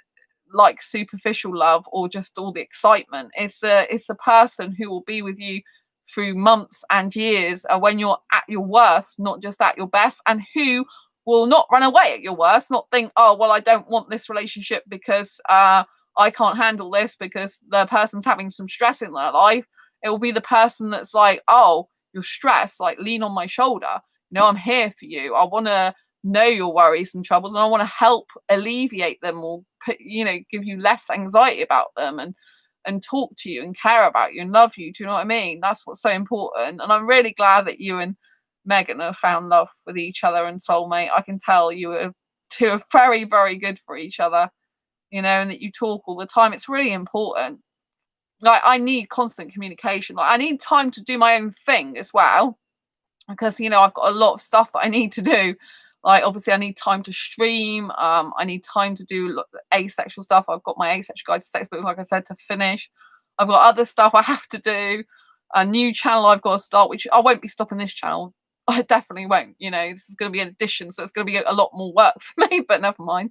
Speaker 1: superficial love or just all the excitement. It's the person who will be with you through months and years, when you're at your worst, not just at your best, and who will not run away at your worst, not think, oh well, I don't want this relationship because I can't handle this because the person's having some stress in their life. It will be the person that's like, oh, you're stressed, like lean on my shoulder. I'm here for you. I want to know your worries and troubles, and I want to help alleviate them, or give you less anxiety about them, and talk to you and care about you and love you. Do you know what I mean? That's what's so important. And I'm really glad that you and Megan have found love with each other and soulmate. I can tell you two are very, very good for each other, and that you talk all the time. It's really important. Like, I need constant communication. Like, I need time to do my own thing as well, because I've got a lot of stuff that I need to do. Like, obviously I need time to stream. I need time to do asexual stuff. I've got my Asexual Guide to Sex book, like I said, to finish. I've got other stuff I have to do. A new channel I've got to start, which I won't be stopping this channel. I definitely won't. This is going to be an addition, so it's going to be a lot more work for me, but never mind.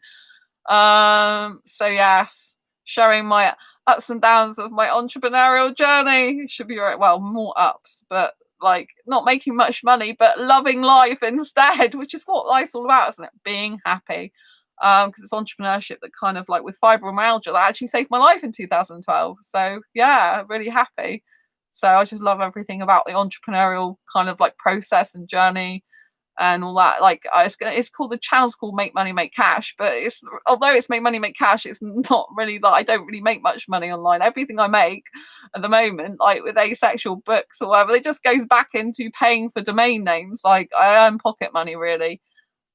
Speaker 1: So yes, showing my ups and downs of my entrepreneurial journey. Should be right. Well, more ups, but like not making much money, but loving life instead, which is what life's all about, isn't it? Being happy. Because it's entrepreneurship that kind of, like with fibromyalgia, that actually saved my life in 2012. So yeah, really happy. So I just love everything about the entrepreneurial kind of like process and journey and all that. Like it's called, the channel's called Make Money Make Cash, but although it's Make Money Make Cash, it's not really that. I don't really make much money online. Everything I make at the moment, like with asexual books or whatever, it just goes back into paying for domain names. Like, I earn pocket money, really.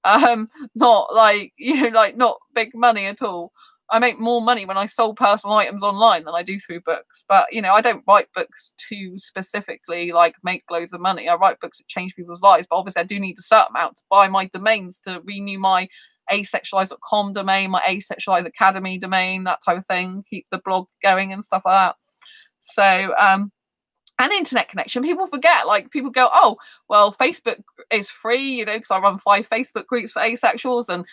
Speaker 1: Not like like not big money at all. I make more money when I sold personal items online than I do through books. But I don't write books to specifically like make loads of money. I write books that change people's lives. But obviously I do need a certain amount to buy my domains, to renew my asexualise.com domain, my Asexualise Academy domain, that type of thing, keep the blog going and stuff like that. So and internet connection. People forget, like people go, oh well, Facebook is free, because I run 5 Facebook groups for asexuals, and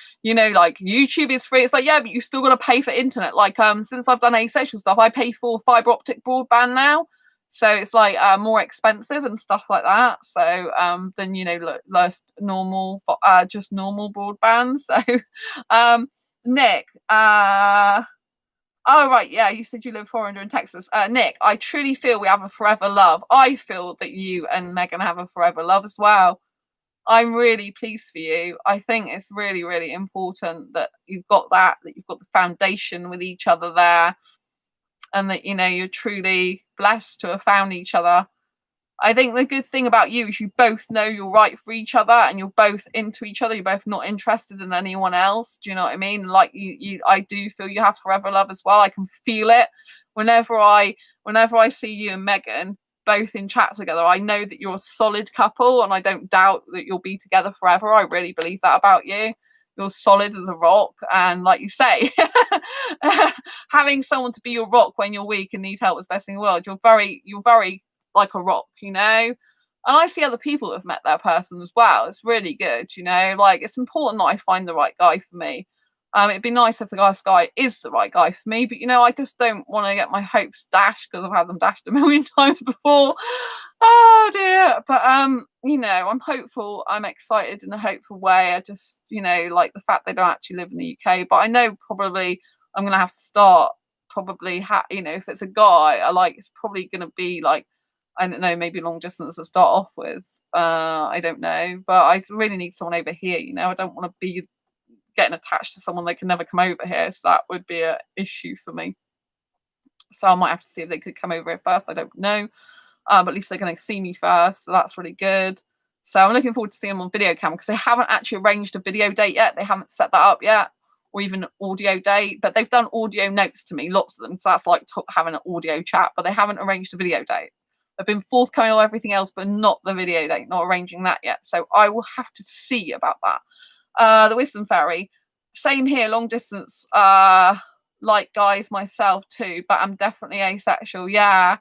Speaker 1: like YouTube is free. It's like, yeah, but you still got to pay for internet. Like since I've done asexual stuff, I pay for fiber optic broadband now, so it's like more expensive and stuff like that. So than less normal, just normal broadband. So Nick, oh, right. Yeah, you said you live 400 in Texas. Nick, I truly feel we have a forever love. I feel that you and Megan have a forever love as well. I'm really pleased for you. I think it's really, really important that you've got that you've got the foundation with each other there, and that, you're truly blessed to have found each other. I think the good thing about you is you both know you're right for each other, and you're both into each other. You're both not interested in anyone else. Do you know what I mean? Like I do feel you have forever love as well. I can feel it whenever I see you and Megan both in chat together. I know that you're a solid couple, and I don't doubt that you'll be together forever. I really believe that about you. You're solid as a rock, and like you say, having someone to be your rock when you're weak and need help is the best thing in the world. You're very like a rock, and I see other people that have met their person as well. It's really good, like it's important that I find the right guy for me. It'd be nice if the last guy is the right guy for me, but I just don't want to get my hopes dashed because I've had them dashed a million times before. Oh dear. But I'm hopeful. I'm excited in a hopeful way. I just, like the fact they don't actually live in the UK. But I know probably I'm gonna have to start probably if it's a guy, it's probably gonna be like, I don't know, maybe long distance to start off with. I don't know. But I really need someone over here, I don't want to be getting attached to someone that can never come over here. So that would be an issue for me. So I might have to see if they could come over here first. I don't know. But at least they're going to see me first. So that's really good. So I'm looking forward to seeing them on video cam because they haven't actually arranged a video date yet. They haven't set that up yet, or even an audio date. But they've done audio notes to me, lots of them. So that's like having an audio chat, but they haven't arranged a video date. They've been forthcoming on everything else, but not the video date, not arranging that yet. So I will have to see about that. The Wisdom Fairy, same here, long distance, like guys myself too, but I'm definitely asexual. Yeah.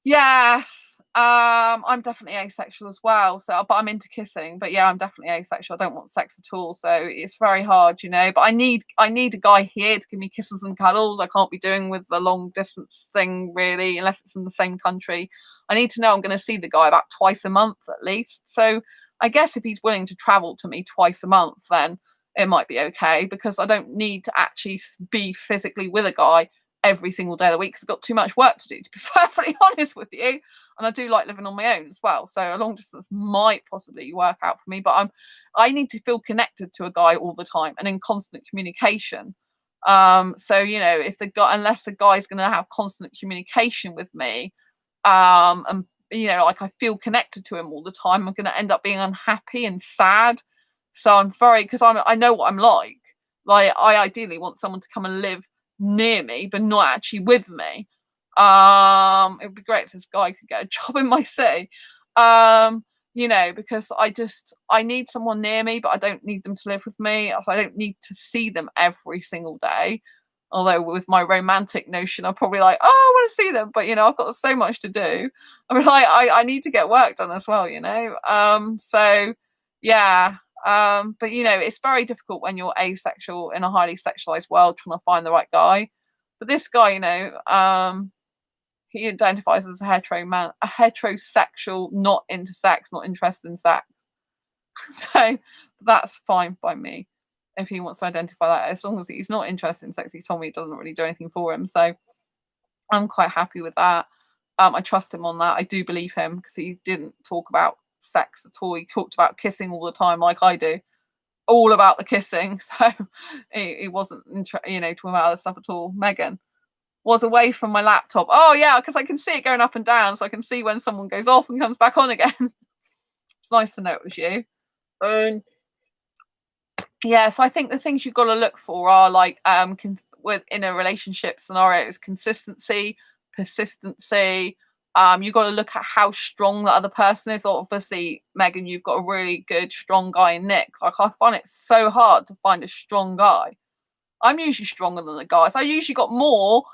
Speaker 1: Yes. I'm definitely asexual as well. So, but I'm into kissing. But yeah, I'm definitely asexual. I don't want sex at all. So it's very hard, But I need a guy here to give me kisses and cuddles. I can't be doing with the long distance thing really, unless it's in the same country. I need to know I'm going to see the guy about twice a month at least. So I guess if he's willing to travel to me twice a month, then it might be okay because I don't need to actually be physically with a guy every single day of the week because I've got too much work to do, to be perfectly honest with you. And I do like living on my own as well. So a long distance might possibly work out for me, but I need to feel connected to a guy all the time and in constant communication. So if the guy, unless the guy's going to have constant communication with me, and like I feel connected to him all the time, I'm going to end up being unhappy and sad. So because I know what I'm like. Like I ideally want someone to come and live near me, but not actually with me. It would be great if this guy could get a job in my city. Because I need someone near me, but I don't need them to live with me. So I don't need to see them every single day. Although with my romantic notion, I'm probably like, oh, I want to see them, but I've got so much to do. I mean, I need to get work done as well, So yeah. But it's very difficult when you're asexual in a highly sexualized world trying to find the right guy. But this guy, he identifies as a heterosexual, not into sex, not interested in sex. So that's fine by me if he wants to identify that. As long as he's not interested in sex, he told me it doesn't really do anything for him. So I'm quite happy with that. I trust him on that. I do believe him because he didn't talk about sex at all. He talked about kissing all the time, like I do, all about the kissing. So he wasn't, talking about other stuff at all. Megan was away from my laptop. Oh yeah, because I can see it going up and down, so I can see when someone goes off and comes back on again. It's nice to know it was you. Yeah, so I think the things you've got to look for are like in a relationship scenario is consistency, persistency. You've got to look at how strong the other person is. Obviously, Megan, you've got a really good, strong guy in Nick. Like I find it so hard to find a strong guy. I'm usually stronger than the guys. I usually got more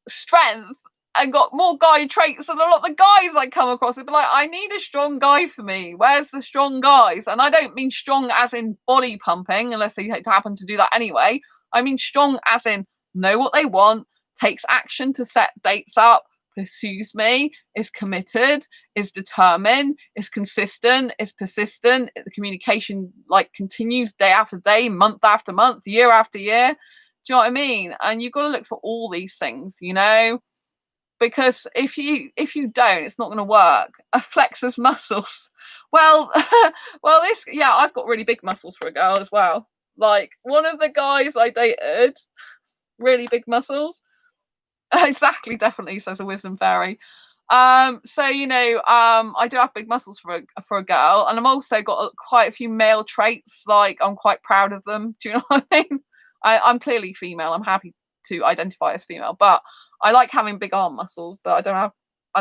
Speaker 1: strength and got more guy traits than a lot of the guys I come across. It'd be like, I need a strong guy for me. Where's the strong guys? And I don't mean strong as in body pumping, unless they happen to do that anyway. I mean strong as in know what they want, takes action to set dates up, pursues me, is committed, is determined, is consistent, is persistent. The communication continues day after day, month after month, year after year. Do you know what I mean? And you've got to look for all these things, because if you don't, it's not going to work. Flex his muscles. Well, I've got really big muscles for a girl as well. Like one of the guys I dated, really big muscles. Exactly, definitely, says a wisdom fairy. I do have big muscles for a girl, and I'm also got quite a few male traits. Like I'm quite proud of them. Do you know what I mean? I'm clearly female. I'm happy to identify as female, but I like having big arm muscles. But I don't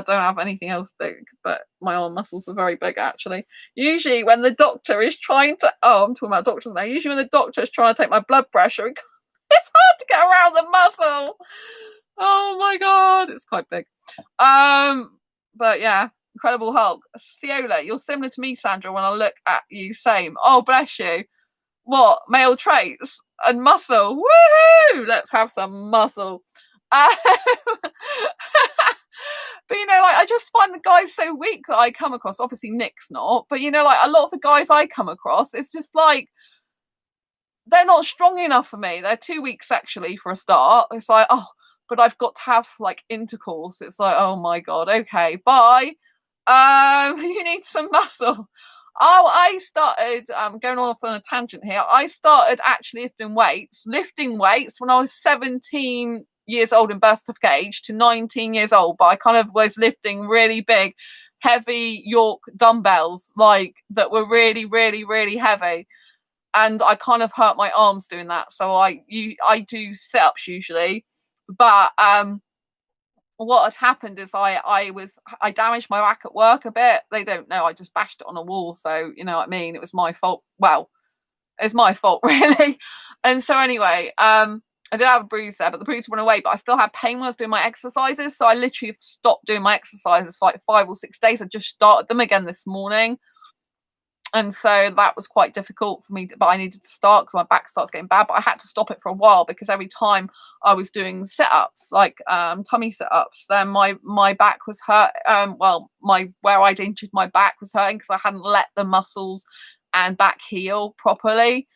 Speaker 1: have anything else big. But my arm muscles are very big, actually. Usually, when the doctor is trying to, I'm talking about doctors now. Usually, when the doctor is trying to take my blood pressure, it's hard to get around the muscle. Oh my god, it's quite big. But yeah, Incredible Hulk. Theola, you're similar to me, Sandra. When I look at you, same. Oh, bless you. What male traits? and muscle. Woohoo! Let's have some muscle. Um, but like I just find the guys so weak that I come across. Obviously Nick's not, but like a lot of the guys I come across, it's just like they're not strong enough for me. They're too weak sexually for a start. It's like, oh, but I've got to have like intercourse. It's like, oh my god, okay, bye. You need some muscle. Oh, I started going off on a tangent here. I started actually lifting weights when I was 17 years old in birth certificate age to 19 years old. But I kind of was lifting really big, heavy York dumbbells, like that were really, really, really heavy. And I kind of hurt my arms doing that. So I do sit-ups usually. But what had happened is I damaged my back at work a bit. They don't know. I just bashed it on a wall. So you know what I mean? It was my fault. Well, it's my fault really. And so anyway, I did have a bruise there, but the bruise went away, but I still had pain when I was doing my exercises. So I literally stopped doing my exercises for like 5 or 6 days. I just started them again this morning. And so that was quite difficult for me, but I needed to start because my back starts getting bad. But I had to stop it for a while because every time I was doing sit-ups, like tummy sit-ups, then my back was hurt. Where I'd injured my back was hurting because I hadn't let the muscles and back heal properly.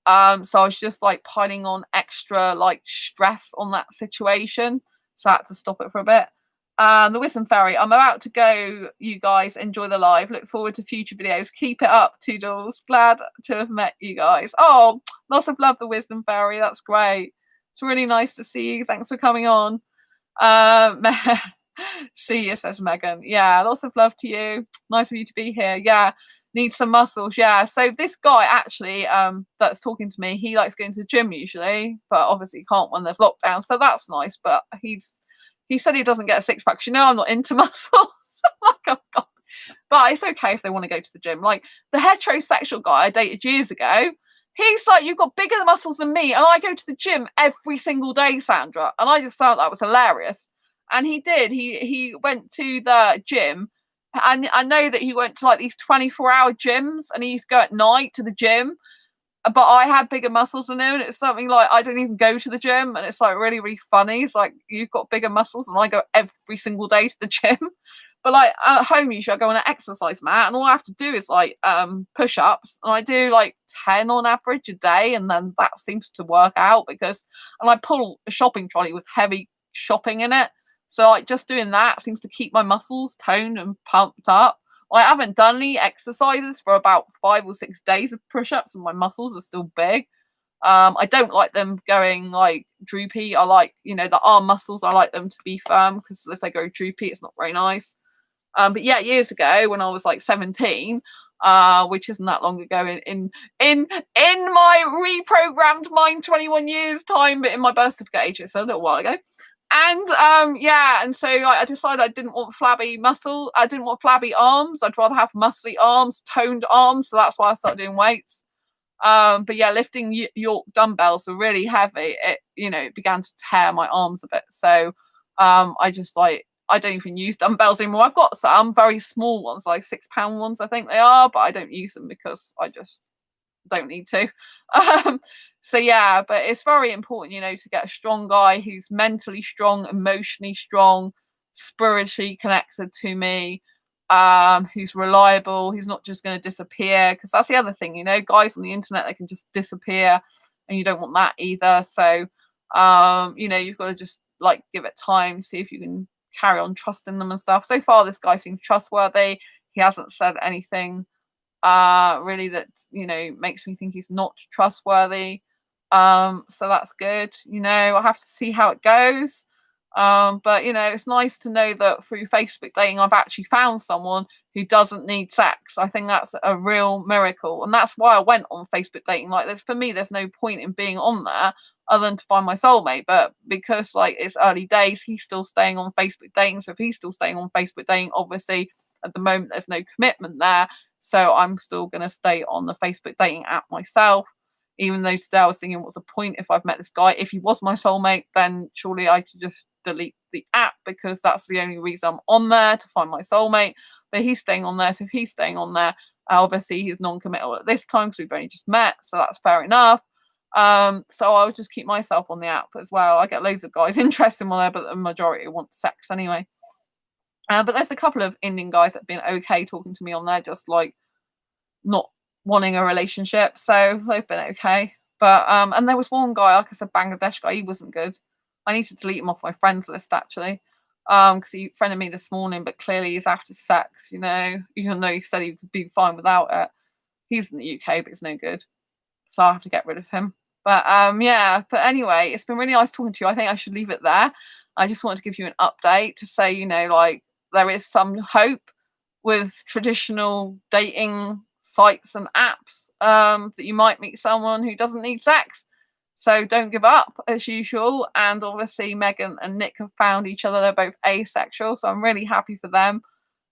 Speaker 1: So I was just like piling on extra like stress on that situation. So I had to stop it for a bit. The Wisdom Fairy, I'm about to go, you guys. Enjoy the live. Look forward to future videos. Keep it up, Toodles. Glad to have met you guys. Oh, lots of love, the Wisdom Fairy. That's great. It's really nice to see you. Thanks for coming on. See you, says Megan. Yeah, lots of love to you. Nice of you to be here. Yeah, need some muscles. Yeah. So this guy actually that's talking to me, he likes going to the gym usually, but obviously he can't when there's lockdown. So that's nice. But he said he doesn't get a six-pack. I'm not into muscles. Like, oh god. But it's okay if they want to go to the gym. Like the heterosexual guy I dated years ago, he's like, you've got bigger muscles than me, and I go to the gym every single day, Sandra. And I just thought that was hilarious. And he did. He went to the gym, and I know that he went to like these 24-hour gyms, and he used to go at night to the gym. But I had bigger muscles than him, and it's something like I don't even go to the gym, and it's like really, really funny. It's like you've got bigger muscles, and I go every single day to the gym. But like at home, usually I go on an exercise mat, and all I have to do is like push-ups, and I do like 10 on average a day, and then that seems to work out and I pull a shopping trolley with heavy shopping in it, so like just doing that seems to keep my muscles toned and pumped up. I haven't done any exercises for about 5 or 6 days of push-ups, and my muscles are still big. I don't like them going like droopy. I like, the arm muscles, I like them to be firm, because if they go droopy, it's not very nice. But yeah, years ago when I was like 17, which isn't that long ago in my reprogrammed mind, 21 years time, but in my birth certificate age, it's a little while ago. And and so I decided I didn't want flabby muscle. I didn't want flabby arms. I'd rather have muscly arms, toned arms. So that's why I started doing weights. But yeah, lifting York dumbbells are really heavy. It began to tear my arms a bit. So I just I don't even use dumbbells anymore. I've got some very small ones, like 6-pound ones, I think they are, but I don't use them because I just don't need to. So yeah, but it's very important, to get a strong guy who's mentally strong, emotionally strong, spiritually connected to me, who's reliable, who's not just going to disappear, because that's the other thing, guys on the internet, they can just disappear, and you don't want that either. So you've got to just like give it time, see if you can carry on trusting them and stuff. So far this guy seems trustworthy. He hasn't said anything really that makes me think he's not trustworthy, so that's good. I have to see how it goes, but it's nice to know that through Facebook dating I've actually found someone who doesn't need sex. I think that's a real miracle, and that's why I went on Facebook dating. Like, for me, there's no point in being on there other than to find my soulmate, but because like it's early days, he's still staying on Facebook dating. So if he's still staying on Facebook dating, obviously at the moment there's no commitment there. So I'm still going to stay on the Facebook dating app myself, even though today I was thinking, what's the point if I've met this guy? If he was my soulmate, then surely I could just delete the app, because that's the only reason I'm on there, to find my soulmate. But he's staying on there. So if he's staying on there, obviously he's non-committal at this time because we've only just met. So that's fair enough. So I'll just keep myself on the app as well. I get loads of guys interested in there, but the majority want sex anyway. But there's a couple of Indian guys that have been okay talking to me on there, just like not wanting a relationship. So they've been okay. But and there was one guy, like I said, Bangladesh guy, he wasn't good. I need to delete him off my friends list actually. Because he friended me this morning, but clearly he's after sex, you know, even though he said he could be fine without it. He's in the UK, but it's no good. So I'll have to get rid of him. But yeah, but anyway, it's been really nice talking to you. I think I should leave it there. I just wanted to give you an update to say, you know, like there is some hope with traditional dating sites and apps, that you might meet someone who doesn't need sex. So don't give up as usual. And obviously Megan and Nick have found each other. They're both asexual. So I'm really happy for them.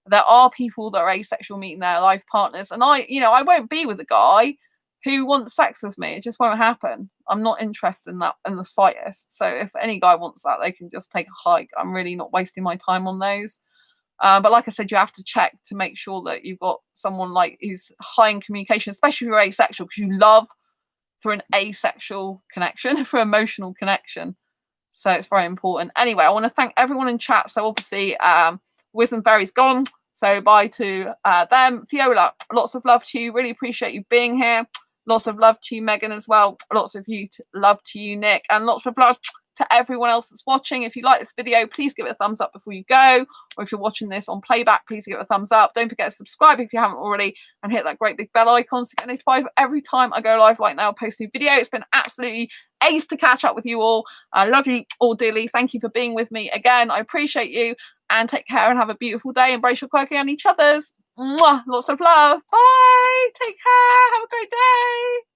Speaker 1: There are people that are asexual meeting their life partners. And I won't be with a guy who wants sex with me. It just won't happen. I'm not interested in that in the slightest. So if any guy wants that, they can just take a hike. I'm really not wasting my time on those. But like I said, you have to check to make sure that you've got someone like who's high in communication, especially if you're asexual, because you love through an asexual connection, for emotional connection. So it's very important. Anyway, I want to thank everyone in chat. So obviously, Wisdom Fairy's gone. So bye to them. Fiola, lots of love to you. Really appreciate you being here. Lots of love to you, Megan, as well. Lots of love to you, Nick. And lots of love to everyone else that's watching. If you like this video, please give it a thumbs up before you go. Or if you're watching this on playback, please give it a thumbs up. Don't forget to subscribe if you haven't already, and hit that great big bell icon to get notified every time I go live like now, post a new video. It's been absolutely ace to catch up with you all. I love you all dearly. Thank you for being with me again. I appreciate you, and take care and have a beautiful day. Embrace your quirky on each other's. Mwah! Lots of love. Bye. Take care. Have a great day.